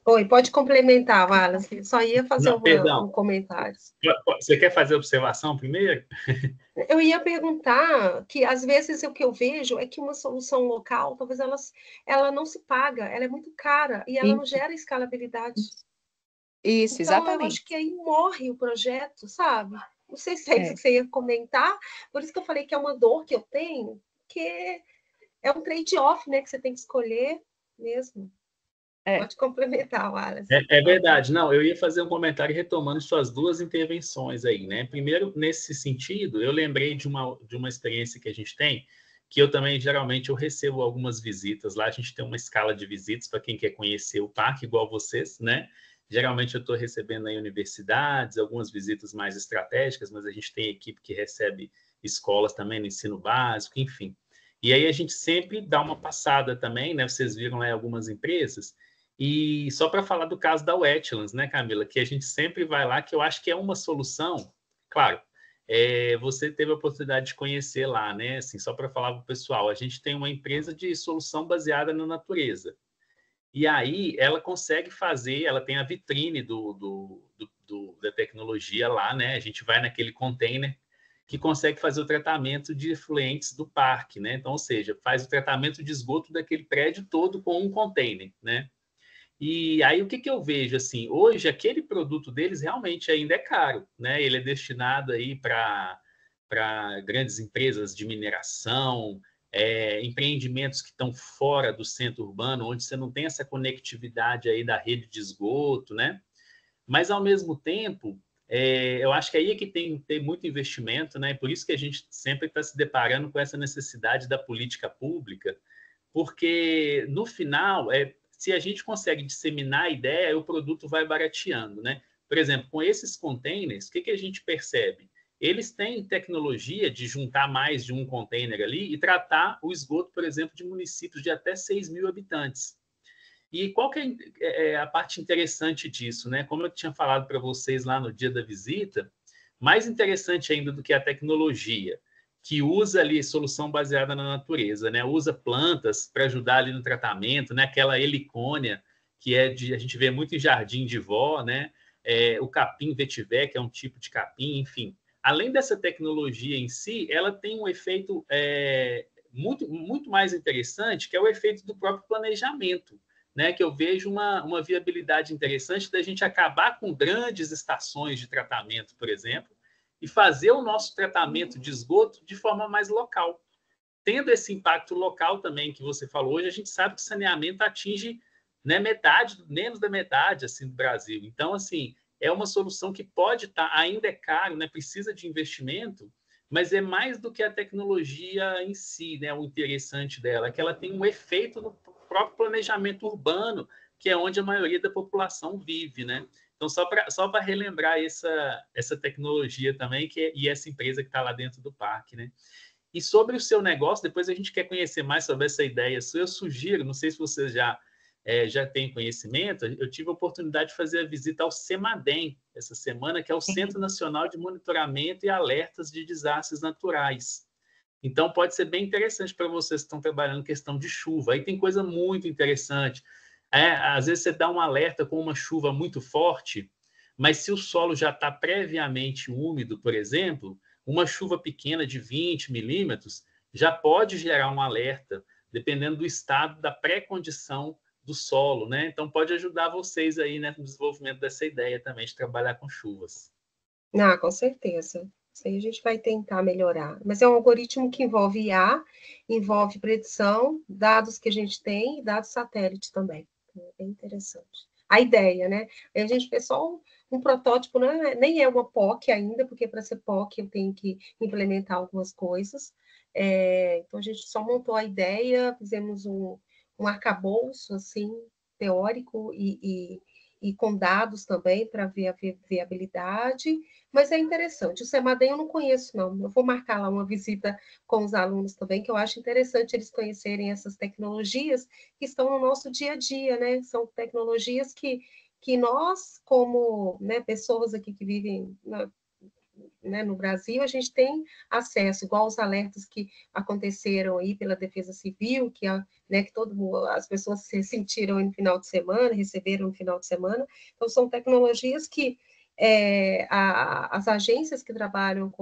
Oi, pode complementar, Wallace. Só ia fazer
Não, perdão.
um comentário.
Você quer fazer a observação primeiro?
Eu ia perguntar que, às vezes, o que eu vejo é que uma solução local, talvez ela não se paga, ela é muito cara e ela não
Isso,
gera escalabilidade.
isso,
Então, eu acho
exatamente.
que aí morre o projeto, sabe? Não sei se é isso
É.
que você ia comentar, por isso que eu falei que é uma dor que eu tenho, que é um trade-off, né, que você tem que escolher mesmo.
É.
Pode complementar, Wallace.
É verdade. Não, eu ia fazer um comentário retomando suas duas intervenções aí, né? Primeiro, nesse sentido, eu lembrei de uma experiência que a gente tem, que eu também, geralmente, eu recebo algumas visitas lá, a gente tem uma escala de visitas para quem quer conhecer o parque, igual vocês, né? Geralmente eu estou recebendo aí universidades, algumas visitas mais estratégicas, mas a gente tem equipe que recebe escolas também no ensino básico, enfim. E aí a gente sempre dá uma passada também, né? Vocês viram lá em algumas empresas, e só para falar do caso da Wetlands, né, Camila, que a gente sempre vai lá, que eu acho que é uma solução, claro, você teve a oportunidade de conhecer lá, né, assim, só para falar para o pessoal, a gente tem uma empresa de solução baseada na natureza. E aí ela consegue fazer, ela tem a vitrine da tecnologia lá, né? A gente vai naquele container que consegue fazer o tratamento de efluentes do parque, né? Então, ou seja, faz o tratamento de esgoto daquele prédio todo com um container, né? E aí o que que eu vejo assim, hoje aquele produto deles realmente ainda é caro, né? Ele é destinado aí para grandes empresas de mineração, empreendimentos que estão fora do centro urbano, onde você não tem essa conectividade aí da rede de esgoto, né? Mas, ao mesmo tempo, eu acho que aí é que tem muito investimento, né? Por isso que a gente sempre está se deparando com essa necessidade da política pública, porque, no final, se a gente consegue disseminar a ideia, o produto vai barateando, né? Por exemplo, com esses containers, o que a gente percebe? Eles têm tecnologia de juntar mais de um container ali e tratar o esgoto, por exemplo, de municípios de até 6.000 habitantes. E qual que é a parte interessante disso, né? Como eu tinha falado para vocês lá no dia da visita, mais interessante ainda do que a tecnologia, que usa ali solução baseada na natureza, né? Usa plantas para ajudar ali no tratamento, né? Aquela helicônia que a gente vê muito em jardim de vó, né? O capim vetiver, que é um tipo de capim, enfim. Além dessa tecnologia em si, ela tem um efeito muito mais interessante, que é o efeito do próprio planejamento, né, que eu vejo uma viabilidade interessante da gente acabar com grandes estações de tratamento, por exemplo, e fazer o nosso tratamento de esgoto de forma mais local. Tendo esse impacto local também que você falou, hoje a gente sabe que o saneamento atinge, né, metade, menos da metade assim, do Brasil. Então, assim, é uma solução que pode estar, ainda é caro, né, precisa de investimento, mas é mais do que a tecnologia em si, né, o interessante dela, é que ela tem um efeito no próprio planejamento urbano, que é onde a maioria da população vive, né? Então, só para relembrar essa tecnologia também, e essa empresa que está lá dentro do parque, né? E sobre o seu negócio, depois a gente quer conhecer mais sobre essa ideia sua. Eu sugiro, não sei se você já tem conhecimento, eu tive a oportunidade de fazer a visita ao CEMADEM essa semana, que é o Centro Nacional de Monitoramento e Alertas de Desastres Naturais. Então, pode ser bem interessante para vocês que estão trabalhando em questão de chuva. Aí tem coisa muito interessante. Às vezes você dá um alerta com uma chuva muito forte, mas se o solo já está previamente úmido, por exemplo, uma chuva pequena de 20 milímetros já pode gerar um alerta, dependendo do estado da pré-condição do solo, né? Então, pode ajudar vocês aí, né, no desenvolvimento dessa ideia também de trabalhar com chuvas.
Ah, com certeza. Isso aí a gente vai tentar melhorar. Mas é um algoritmo que envolve IA, envolve predição, dados que a gente tem e dados satélite também. É bem interessante. A ideia, né? A gente fez só um protótipo, né? Nem é uma POC ainda, porque para ser POC eu tenho que implementar algumas coisas. Então a gente só montou a ideia, fizemos um arcabouço assim, teórico e com dados também para ver a viabilidade, mas é interessante. O CEMADEM eu não conheço, não. Eu vou marcar lá uma visita com os alunos também, que eu acho interessante eles conhecerem essas tecnologias que estão no nosso dia a dia, né? São tecnologias que nós, como, né, pessoas aqui que vivem né, no Brasil, a gente tem acesso, igual os alertas que aconteceram aí pela Defesa Civil, né, que as pessoas se sentiram no final de semana, receberam no final de semana. Então, são tecnologias que as agências que trabalham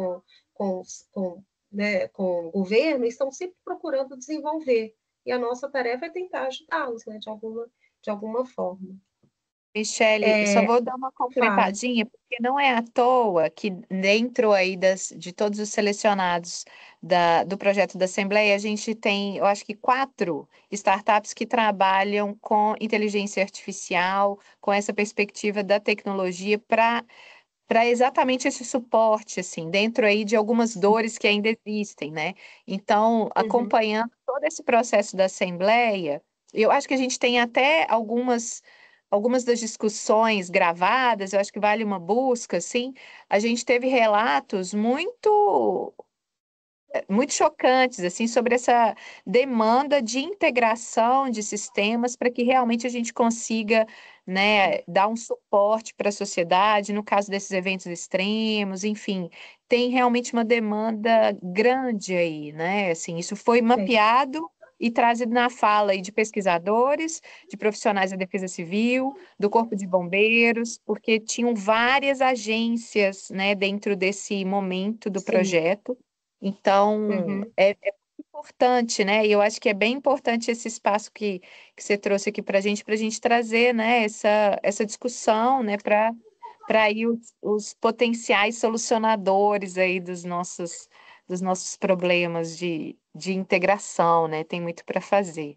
né, com o governo estão sempre procurando desenvolver. E a nossa tarefa é tentar ajudá-los, né, de alguma forma.
Michele, eu só vou dar uma
Fala.
complementadinha, porque não é à toa que dentro aí de todos os selecionados do projeto da Assembleia, a gente tem, eu acho que 4 startups que trabalham com inteligência artificial, com essa perspectiva da tecnologia para exatamente esse suporte, assim, dentro aí de algumas dores que ainda existem, né? Então, acompanhando todo esse processo da Assembleia, eu acho que a gente tem até algumas das discussões gravadas, eu acho que vale uma busca, assim, a gente teve relatos muito chocantes assim sobre essa demanda de integração de sistemas para que realmente a gente consiga, né, dar um suporte para a sociedade no caso desses eventos extremos, enfim, tem realmente uma demanda grande aí, né? Assim, isso foi mapeado e trazido na fala aí de pesquisadores, de profissionais da Defesa Civil, do Corpo de Bombeiros, porque tinham várias agências, né, dentro desse momento do
Sim.
projeto. Então,
Uhum.
é importante, né? E eu acho que é bem importante esse espaço que você trouxe aqui para a gente trazer, né, essa discussão, né, para aí os potenciais solucionadores aí dos nossos problemas de integração, né? Tem muito para fazer.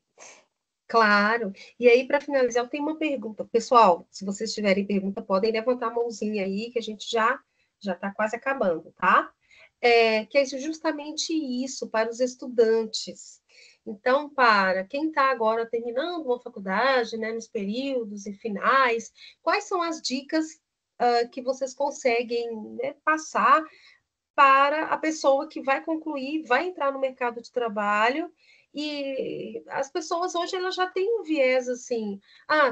Claro. E aí, para finalizar, eu tenho uma pergunta. Pessoal, se vocês tiverem pergunta, podem levantar a mãozinha aí, que a gente já está quase acabando, tá? Que é justamente isso para os estudantes. Então, para quem está agora terminando uma faculdade, né, nos períodos e finais, quais são as dicas que vocês conseguem, né, passar para a pessoa que vai concluir, vai entrar no mercado de trabalho? E as pessoas hoje elas já têm um viés assim,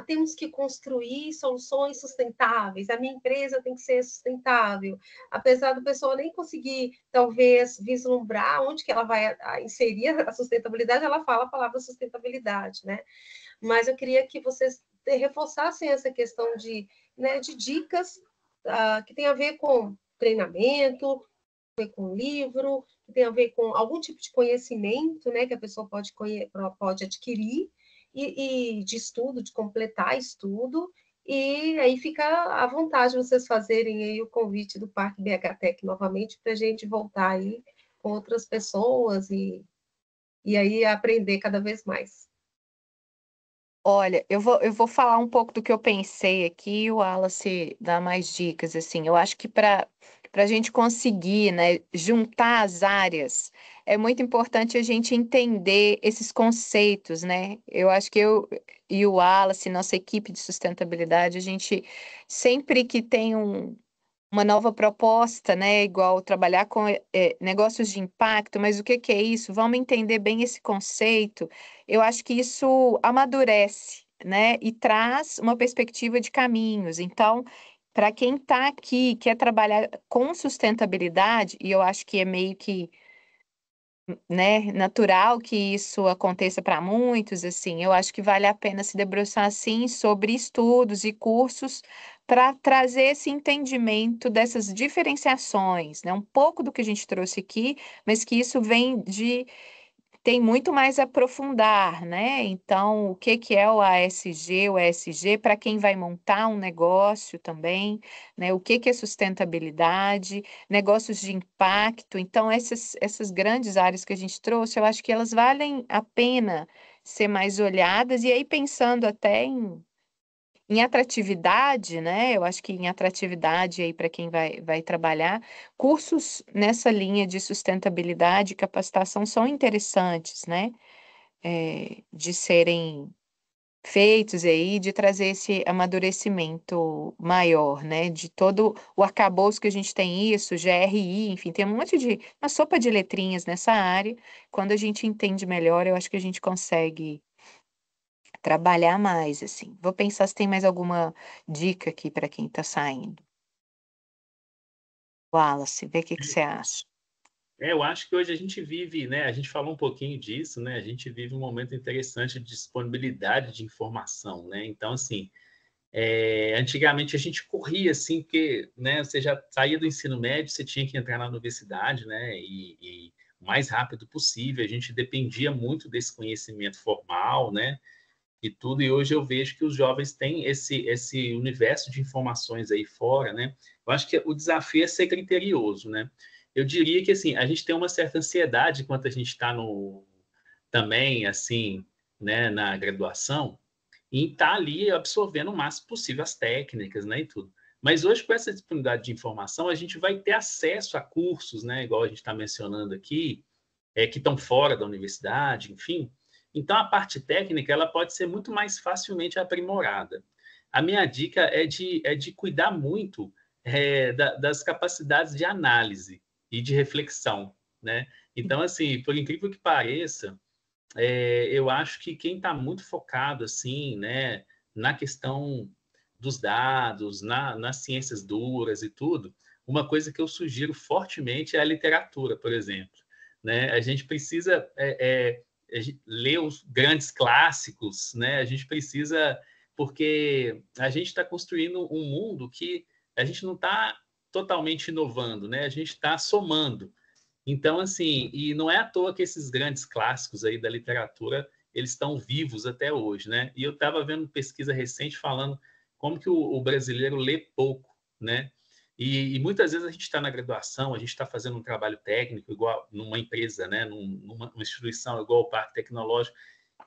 temos que construir soluções sustentáveis, a minha empresa tem que ser sustentável, apesar da pessoa nem conseguir talvez vislumbrar onde que ela vai inserir a sustentabilidade, ela fala a palavra sustentabilidade, né? Mas eu queria que vocês reforçassem essa questão de, né, de dicas que tem a ver com treinamento, ver com livro, que tem a ver com algum tipo de conhecimento, né, que a pessoa pode adquirir, e de estudo, de completar estudo, e aí fica à vontade vocês fazerem aí o convite do Parque BHTech novamente para a gente voltar aí com outras pessoas e aí aprender cada vez mais.
Olha, eu vou falar um pouco do que eu pensei aqui e o Wallace dá mais dicas, assim. Eu acho que para a gente conseguir, né, juntar as áreas, é muito importante a gente entender esses conceitos, né? Eu acho que eu e o Wallace, nossa equipe de sustentabilidade, a gente sempre que tem uma nova proposta, né? Igual trabalhar com negócios de impacto, mas o que que é isso? Vamos entender bem esse conceito. Eu acho que isso amadurece, né? E traz uma perspectiva de caminhos. Então, para quem está aqui, quer trabalhar com sustentabilidade, e eu acho que é meio que, né, natural que isso aconteça para muitos, assim, eu acho que vale a pena se debruçar assim sobre estudos e cursos para trazer esse entendimento dessas diferenciações, né? Um pouco do que a gente trouxe aqui, mas que isso vem de tem muito mais a aprofundar, né? Então, o que que é o ASG, o ESG, para quem vai montar um negócio também, né? O que que é sustentabilidade, negócios de impacto. Então, essas grandes áreas que a gente trouxe, eu acho que elas valem a pena ser mais olhadas, e aí pensando até em atratividade, né? Eu acho que em atratividade aí para quem vai trabalhar, cursos nessa linha de sustentabilidade e capacitação são interessantes, né? De serem feitos aí, de trazer esse amadurecimento maior, né? De todo o arcabouço que a gente tem isso, GRI, enfim, tem um monte de uma sopa de letrinhas nessa área. Quando a gente entende melhor, eu acho que a gente consegue trabalhar mais, assim. Vou pensar se tem mais alguma dica aqui para quem está saindo. Wallace, vê o que que você acha.
Eu acho que hoje a gente vive, né? A gente falou um pouquinho disso, né? A gente vive um momento interessante de disponibilidade de informação, né? Então, assim, antigamente a gente corria assim, porque, né? Você já saía do ensino médio, você tinha que entrar na universidade, né? E o mais rápido possível. A gente dependia muito desse conhecimento formal, né? E tudo. E hoje eu vejo que os jovens têm esse universo de informações aí fora, né? Eu acho que o desafio é ser criterioso, né? Eu diria que assim a gente tem uma certa ansiedade enquanto a gente está no também assim, né, na graduação, em estar ali absorvendo o máximo possível as técnicas, né, e tudo. Mas hoje com essa disponibilidade de informação a gente vai ter acesso a cursos, né, igual a gente está mencionando aqui, que estão fora da universidade, enfim. Então, a parte técnica ela pode ser muito mais facilmente aprimorada. A minha dica é de cuidar muito das capacidades de análise e de reflexão, né? Então, assim, por incrível que pareça, eu acho que quem está muito focado assim, né, na questão dos dados, nas ciências duras e tudo, uma coisa que eu sugiro fortemente é a literatura, por exemplo. Né? A gente precisa ler os grandes clássicos, né? A gente precisa, porque a gente está construindo um mundo que a gente não está totalmente inovando, né? A gente está somando. Então, assim, e não é à toa que esses grandes clássicos aí da literatura, eles estão vivos até hoje, né? E eu estava vendo pesquisa recente falando como que o brasileiro lê pouco, né? E muitas vezes a gente está na graduação, a gente está fazendo um trabalho técnico, igual numa empresa, né? Numa instituição igual o Parque Tecnológico.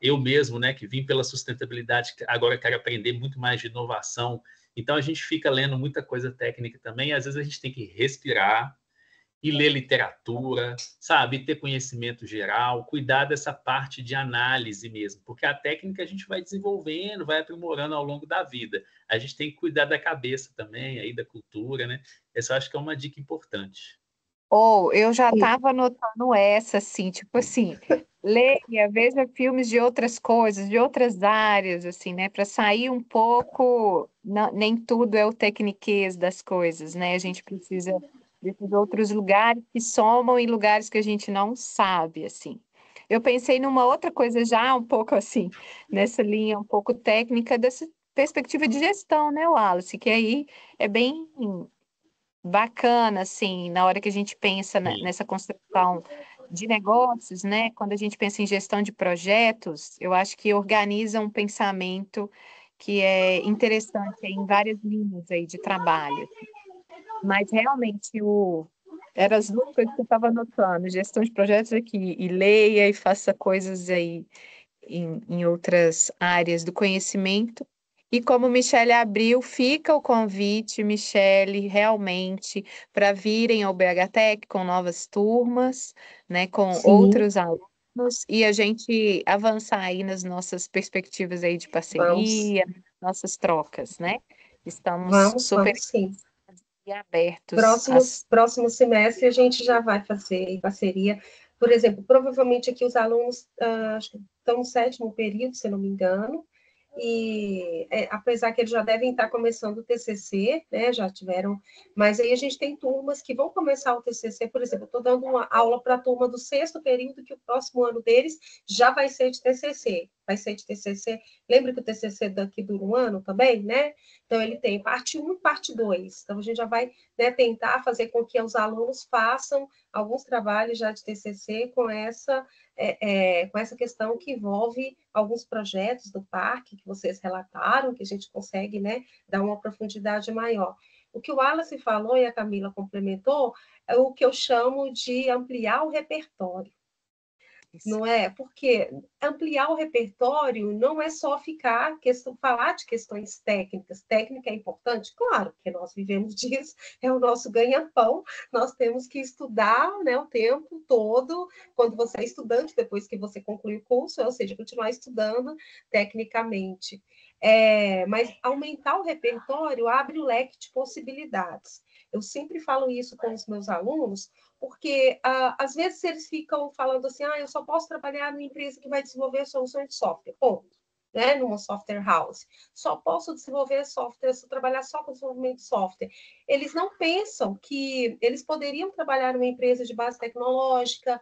Eu mesmo, né, que vim pela sustentabilidade, agora quero aprender muito mais de inovação. Então, a gente fica lendo muita coisa técnica também, e às vezes a gente tem que respirar, e ler literatura, sabe? Ter conhecimento geral, cuidar dessa parte de análise mesmo, porque a técnica a gente vai desenvolvendo, vai aprimorando ao longo da vida. A gente tem que cuidar da cabeça também, aí da cultura, né? Essa eu acho que é uma dica importante.
Ou eu já estava anotando essa, assim, tipo assim, leia, veja filmes de outras coisas, de outras áreas, assim, né? Para sair um pouco, nem tudo é o tecniquez das coisas, né? A gente precisa desses outros lugares que somam em lugares que a gente não sabe, assim. Eu pensei numa outra coisa já um pouco assim, nessa linha um pouco técnica dessa perspectiva de gestão, né, Wallace? Que aí é bem bacana, assim, na hora que a gente pensa
Sim,
nessa construção de negócios, né? Quando a gente pensa em gestão de projetos, eu acho que organiza um pensamento que é interessante em várias linhas aí de trabalho. Mas realmente eram as duas coisas que eu estava anotando, gestão de projetos aqui, e leia e faça coisas aí em outras áreas do conhecimento. E como Michele abriu, fica o convite, Michele, realmente, para virem ao BHTEC com novas turmas, né, com
Sim,
outros alunos, e a gente avançar aí nas nossas perspectivas aí de
vamos,
parceria, nossas trocas, né? Estamos
vamos,
super
vamos sim.
abertos
Próximo semestre a gente já vai fazer em parceria. Por exemplo, provavelmente aqui os alunos acho que estão no 7º período, se não me engano, e apesar que eles já devem estar começando o TCC, né, já tiveram, mas aí a gente tem turmas que vão começar o TCC, por exemplo, eu estou dando uma aula para a turma do 6º período, que o próximo ano deles já vai ser de TCC, lembra que o TCC daqui dura um ano também, né? Então, ele tem parte 1 e parte 2. Então, a gente já vai, né, tentar fazer com que os alunos façam alguns trabalhos já de TCC com essa questão que envolve alguns projetos do parque que vocês relataram, que a gente consegue, né, dar uma profundidade maior. O que o Wallace falou e a Camila complementou é o que eu chamo de ampliar o repertório. Não é? Porque ampliar o repertório não é só falar de questões técnicas. Técnica é importante? Claro, porque nós vivemos disso, é o nosso ganha-pão. Nós temos que estudar, né, o tempo todo, quando você é estudante, depois que você conclui o curso, ou seja, continuar estudando tecnicamente. Mas aumentar o repertório abre o leque de possibilidades. Eu sempre falo isso com os meus alunos, porque às vezes eles ficam falando assim, eu só posso trabalhar numa empresa que vai desenvolver soluções de software, ponto. Né, numa software house. Só posso desenvolver software, trabalhar só com desenvolvimento de software. Eles não pensam que eles poderiam trabalhar numa empresa de base tecnológica,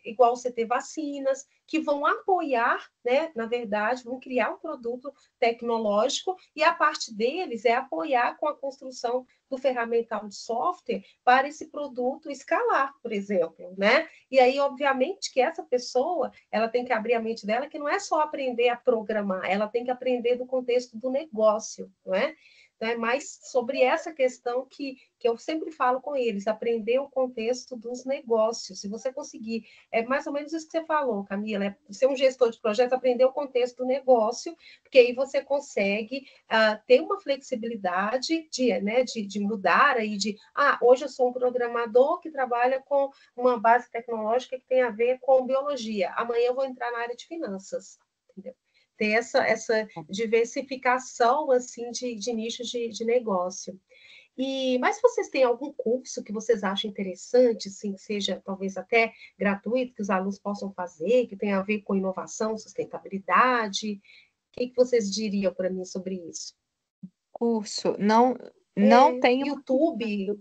igual o CT Vacinas, que vão apoiar, né, na verdade, vão criar um produto tecnológico e a parte deles é apoiar com a construção do ferramental de software para esse produto escalar, por exemplo, né? E aí, obviamente, que essa pessoa, ela tem que abrir a mente dela, que não é só aprender a programar, ela tem que aprender do contexto do negócio, não é? Então, é mais sobre essa questão que eu sempre falo com eles, aprender o contexto dos negócios. Se você conseguir, é mais ou menos isso que você falou, Camila, é ser um gestor de projetos, aprender o contexto do negócio, porque aí você consegue ter uma flexibilidade de mudar aí, hoje eu sou um programador que trabalha com uma base tecnológica que tem a ver com biologia, amanhã eu vou entrar na área de finanças, entendeu? Ter essa diversificação assim de nichos de negócio. Mas vocês têm algum curso que vocês acham interessante, assim, que seja talvez até gratuito, que os alunos possam fazer, que tenha a ver com inovação, sustentabilidade? O que vocês diriam para mim sobre isso?
curso. Não tenho
YouTube,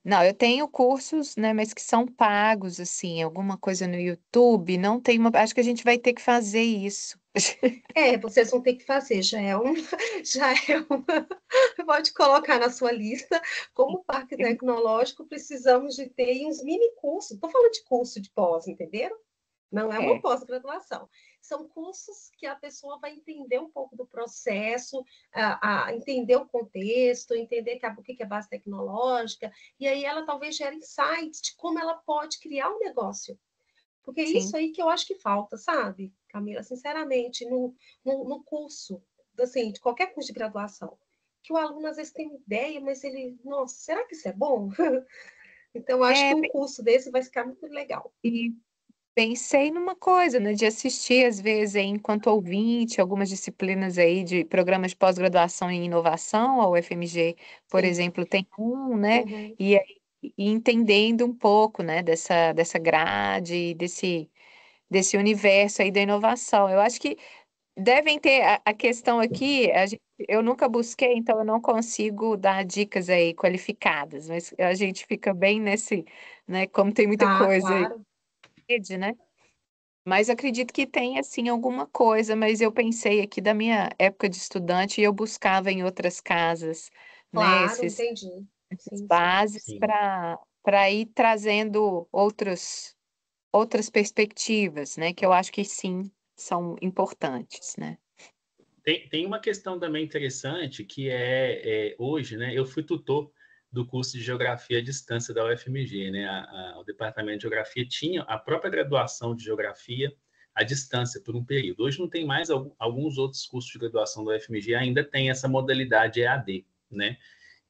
Não, eu tenho cursos, né, mas que são pagos, assim, alguma coisa no YouTube, não tem uma, acho que a gente vai ter que fazer isso.
Vocês vão ter que fazer, já é uma, pode colocar na sua lista, como parque tecnológico, precisamos de ter aí uns mini cursos, estou falando de curso de pós, entenderam? Não é uma
É,
pós-graduação. São cursos que a pessoa vai entender um pouco do processo, entender o contexto, entender o que é base tecnológica, e aí ela talvez gere insights de como ela pode criar um negócio. Porque é isso
sim.
aí que eu acho que falta, sabe, Camila? Sinceramente, no curso, assim, de qualquer curso de graduação, que o aluno às vezes tem uma ideia, mas ele, nossa, será que isso é bom? Então, eu acho que
É,
um curso desse vai ficar muito legal.
e pensei numa coisa, né, de assistir, às vezes, aí, enquanto ouvinte, algumas disciplinas aí de programas de pós-graduação em inovação, a UFMG, por
Sim.
exemplo, tem um, né,
Uhum.
e entendendo um pouco, né, dessa grade, desse universo aí da inovação. Eu acho que devem ter a questão aqui, eu nunca busquei, então eu não consigo dar dicas aí qualificadas, mas a gente fica bem nesse, né, como tem muita
Tá,
coisa aí,
claro.
rede, né? Mas acredito que tem, assim, alguma coisa, mas eu pensei aqui da minha época de estudante e eu buscava em outras casas, né,
Claro, entendi.
essas
Sim, sim.
bases
Sim.
para ir trazendo outras perspectivas, né, que eu acho que sim, são importantes, né?
Tem uma questão também interessante que hoje, né? Eu fui tutor do curso de Geografia à Distância da UFMG, né? O Departamento de Geografia tinha a própria graduação de Geografia à distância por um período. Hoje não tem mais, alguns outros cursos de graduação da UFMG ainda tem essa modalidade EAD, né?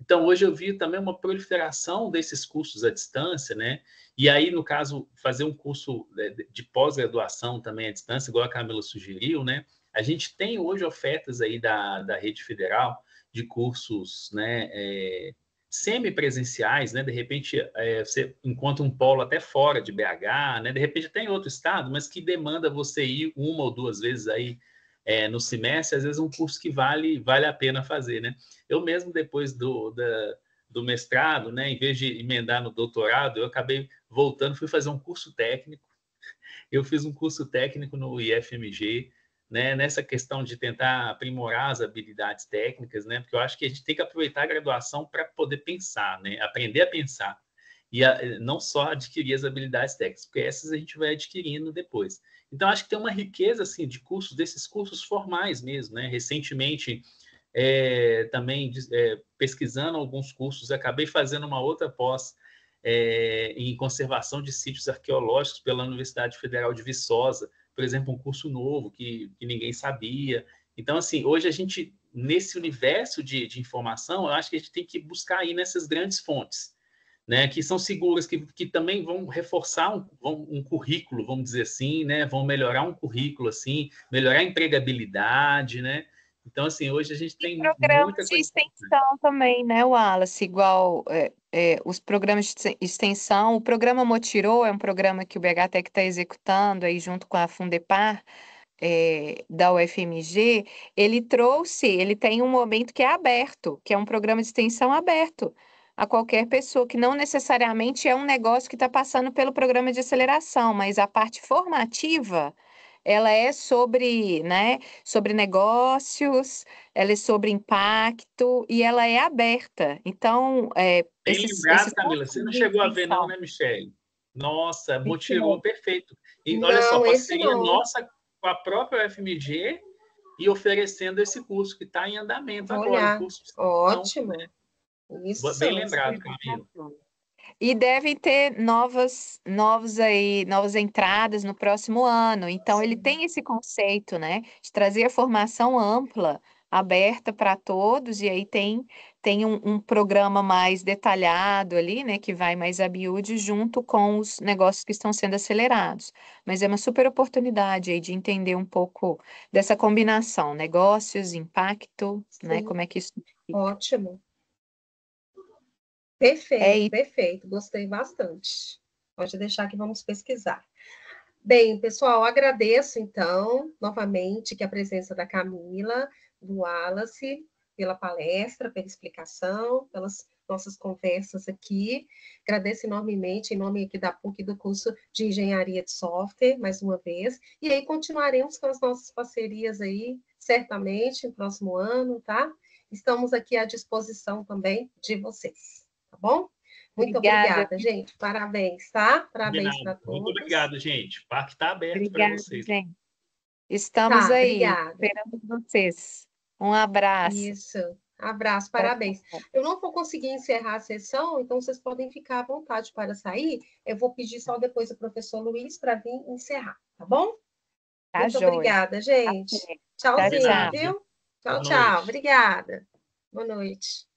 Então, hoje eu vi também uma proliferação desses cursos à distância, né? E aí, no caso, fazer um curso de pós-graduação também à distância, igual a Camila sugeriu, né? A gente tem hoje ofertas aí da rede federal de cursos, né? Semipresenciais, né? De repente, você encontra um polo até fora de BH, né? De repente tem outro estado, mas que demanda você ir uma ou duas vezes aí no semestre, às vezes um curso que vale a pena fazer, né? Eu mesmo, depois do mestrado, né, em vez de emendar no doutorado, eu acabei voltando, fui fazer um curso técnico. Eu fiz um curso técnico no IFMG, né, nessa questão de tentar aprimorar as habilidades técnicas, né, porque eu acho que a gente tem que aproveitar a graduação para poder pensar, né, aprender a pensar. E não só adquirir as habilidades técnicas, porque essas a gente vai adquirindo depois. Então, acho que tem uma riqueza assim, de cursos, desses cursos formais mesmo. Né? Recentemente, também pesquisando alguns cursos, acabei fazendo uma outra pós em conservação de sítios arqueológicos pela Universidade Federal de Viçosa, por exemplo, um curso novo que ninguém sabia. Então, assim, hoje a gente, nesse universo de informação, eu acho que a gente tem que buscar aí nessas grandes fontes, né, que são seguras, que também vão reforçar um currículo, vamos dizer assim, né, vão melhorar um currículo, assim, melhorar a empregabilidade, né? Então, assim, hoje a gente
E
tem
programas
muita
de
coisa importante.
extensão também, né, Wallace? Igual os programas de extensão. O programa Motirô é um programa que o BHTEC está executando aí junto com a Fundepar, da UFMG. Ele tem um momento que é aberto, que é um programa de extensão aberto a qualquer pessoa, que não necessariamente é um negócio que está passando pelo programa de aceleração, mas a parte formativa, ela é sobre, né, sobre negócios, ela é sobre impacto e ela é aberta. Então,
Bem
esses
lembrado, Camila, você
cursos
não
de
chegou a ver não,
extensão.
né, Michele? Nossa,
Esse
motivou
não.
perfeito. E olha só,
Não, esse
parceria
não.
nossa com a própria UFMG e oferecendo esse curso que está em andamento
Vou
agora, o
olhar.
curso de extensão.
Ótimo.
Bem
Isso.
lembrado, Camila.
E devem ter novas entradas no próximo ano. Então, ele
Sim.
tem esse conceito, né, de trazer a formação ampla, aberta para todos, e aí tem um programa mais detalhado ali, né, que vai mais a miúde junto com os negócios que estão sendo acelerados. Mas é uma super oportunidade aí de entender um pouco dessa combinação, negócios, impacto, né,
Sim.
como é que isso fica.
Ótimo.
É
Perfeito,
isso.
perfeito. Gostei bastante. Pode deixar que vamos pesquisar. Bem, pessoal, agradeço então novamente que a presença da Camila, do Wallace, pela palestra, pela explicação, pelas nossas conversas aqui. Agradeço enormemente, em nome aqui da PUC, do curso de Engenharia de Software, mais uma vez. E aí continuaremos com as nossas parcerias aí, certamente, no próximo ano, tá? Estamos aqui à disposição também de vocês, tá bom? Muito
Obrigada.
obrigada, gente. Parabéns, tá? Parabéns para todos.
Muito obrigado, gente. O parque está aberto para
Obrigada,
vocês.
gente. Estamos
Tá,
aí,
obrigada.
esperando vocês. Um abraço.
Isso. Abraço, parabéns. Eu não vou conseguir encerrar a sessão, então vocês podem ficar à vontade para sair. Eu vou pedir só depois ao professor Luiz para vir encerrar, tá bom?
Tá
Muito
joia.
obrigada, gente.
Tchau,
Tchauzinho,
tchau.
viu? Tchau,
Boa
tchau.
noite.
Obrigada. Boa noite.